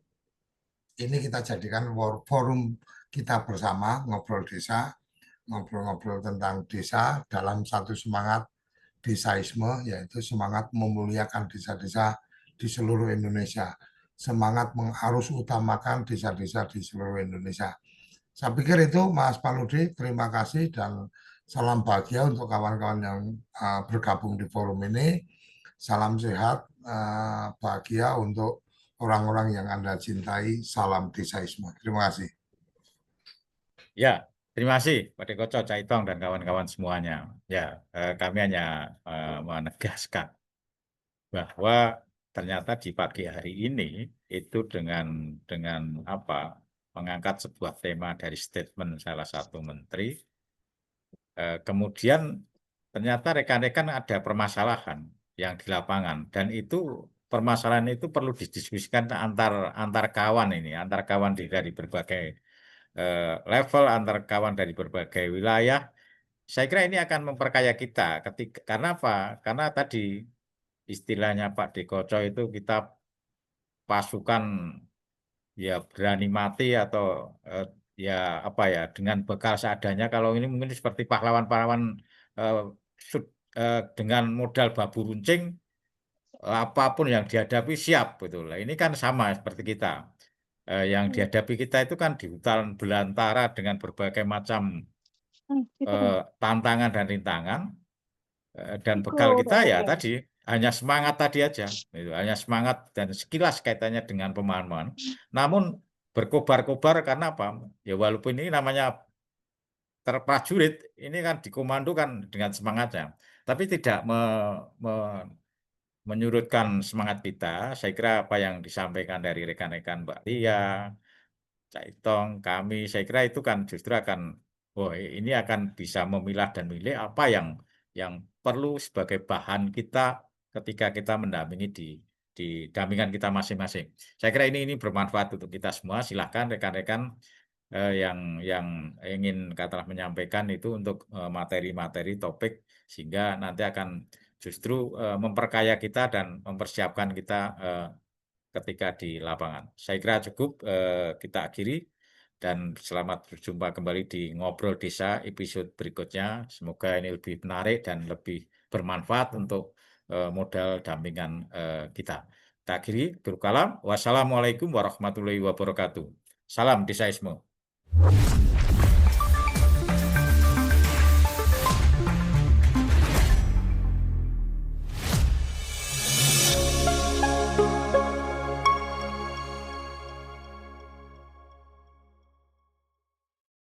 ini kita jadikan forum kita bersama ngobrol desa, ngobrol-ngobrol tentang desa dalam satu semangat desaisme, yaitu semangat memuliakan desa-desa di seluruh Indonesia, semangat mengharus utamakan desa-desa di seluruh Indonesia. Saya pikir itu Mas Paludi, terima kasih dan salam bahagia untuk kawan-kawan yang bergabung di forum ini. Salam sehat, bahagia untuk orang-orang yang Anda cintai. Salam desaisme. Terima kasih. Ya, terima kasih Pak Dekoco, Cak Itong, dan kawan-kawan semuanya. Ya, kami hanya menegaskan bahwa ternyata di pagi hari ini itu dengan mengangkat sebuah tema dari statement salah satu menteri, kemudian ternyata rekan-rekan ada permasalahan yang di lapangan, dan itu permasalahan itu perlu didiskusikan antar kawan ini, antar kawan dari berbagai level, antar kawan dari berbagai wilayah. Saya kira ini akan memperkaya kita karena apa? Karena tadi istilahnya Pak Dekoco itu kita pasukan ya berani mati atau ya dengan bekal seadanya. Kalau ini mungkin seperti pahlawan-pahlawan dengan modal babu runcing, apapun yang dihadapi siap betul. Ini kan sama seperti kita. Yang dihadapi kita itu kan di hutan belantara dengan berbagai macam tantangan dan rintangan, dan bekal kita ya tadi hanya semangat tadi aja, hanya semangat dan sekilas kaitannya dengan pemahaman. Namun berkobar-kobar karena apa? Ya walaupun ini namanya prajurit, ini kan dikomandokan dengan semangatnya, tapi tidak menyurutkan semangat kita. Saya kira apa yang disampaikan dari rekan-rekan Mbak Lia, Cak Itong, kami, saya kira itu kan justru akan, ini akan bisa memilah dan memilih apa yang perlu sebagai bahan kita ketika kita mendampingi di dampingan kita masing-masing. Saya kira ini bermanfaat untuk kita semua. Silakan rekan-rekan yang ingin katakanlah menyampaikan itu untuk materi-materi topik, sehingga nanti akan justru memperkaya kita dan mempersiapkan kita ketika di lapangan. Saya kira cukup, kita akhiri dan selamat berjumpa kembali di Ngobrol Desa episode berikutnya. Semoga ini lebih menarik dan lebih bermanfaat untuk modal dampingan kita. Kita akhiri, berkalam. Wassalamualaikum warahmatullahi wabarakatuh. Salam Desaisme.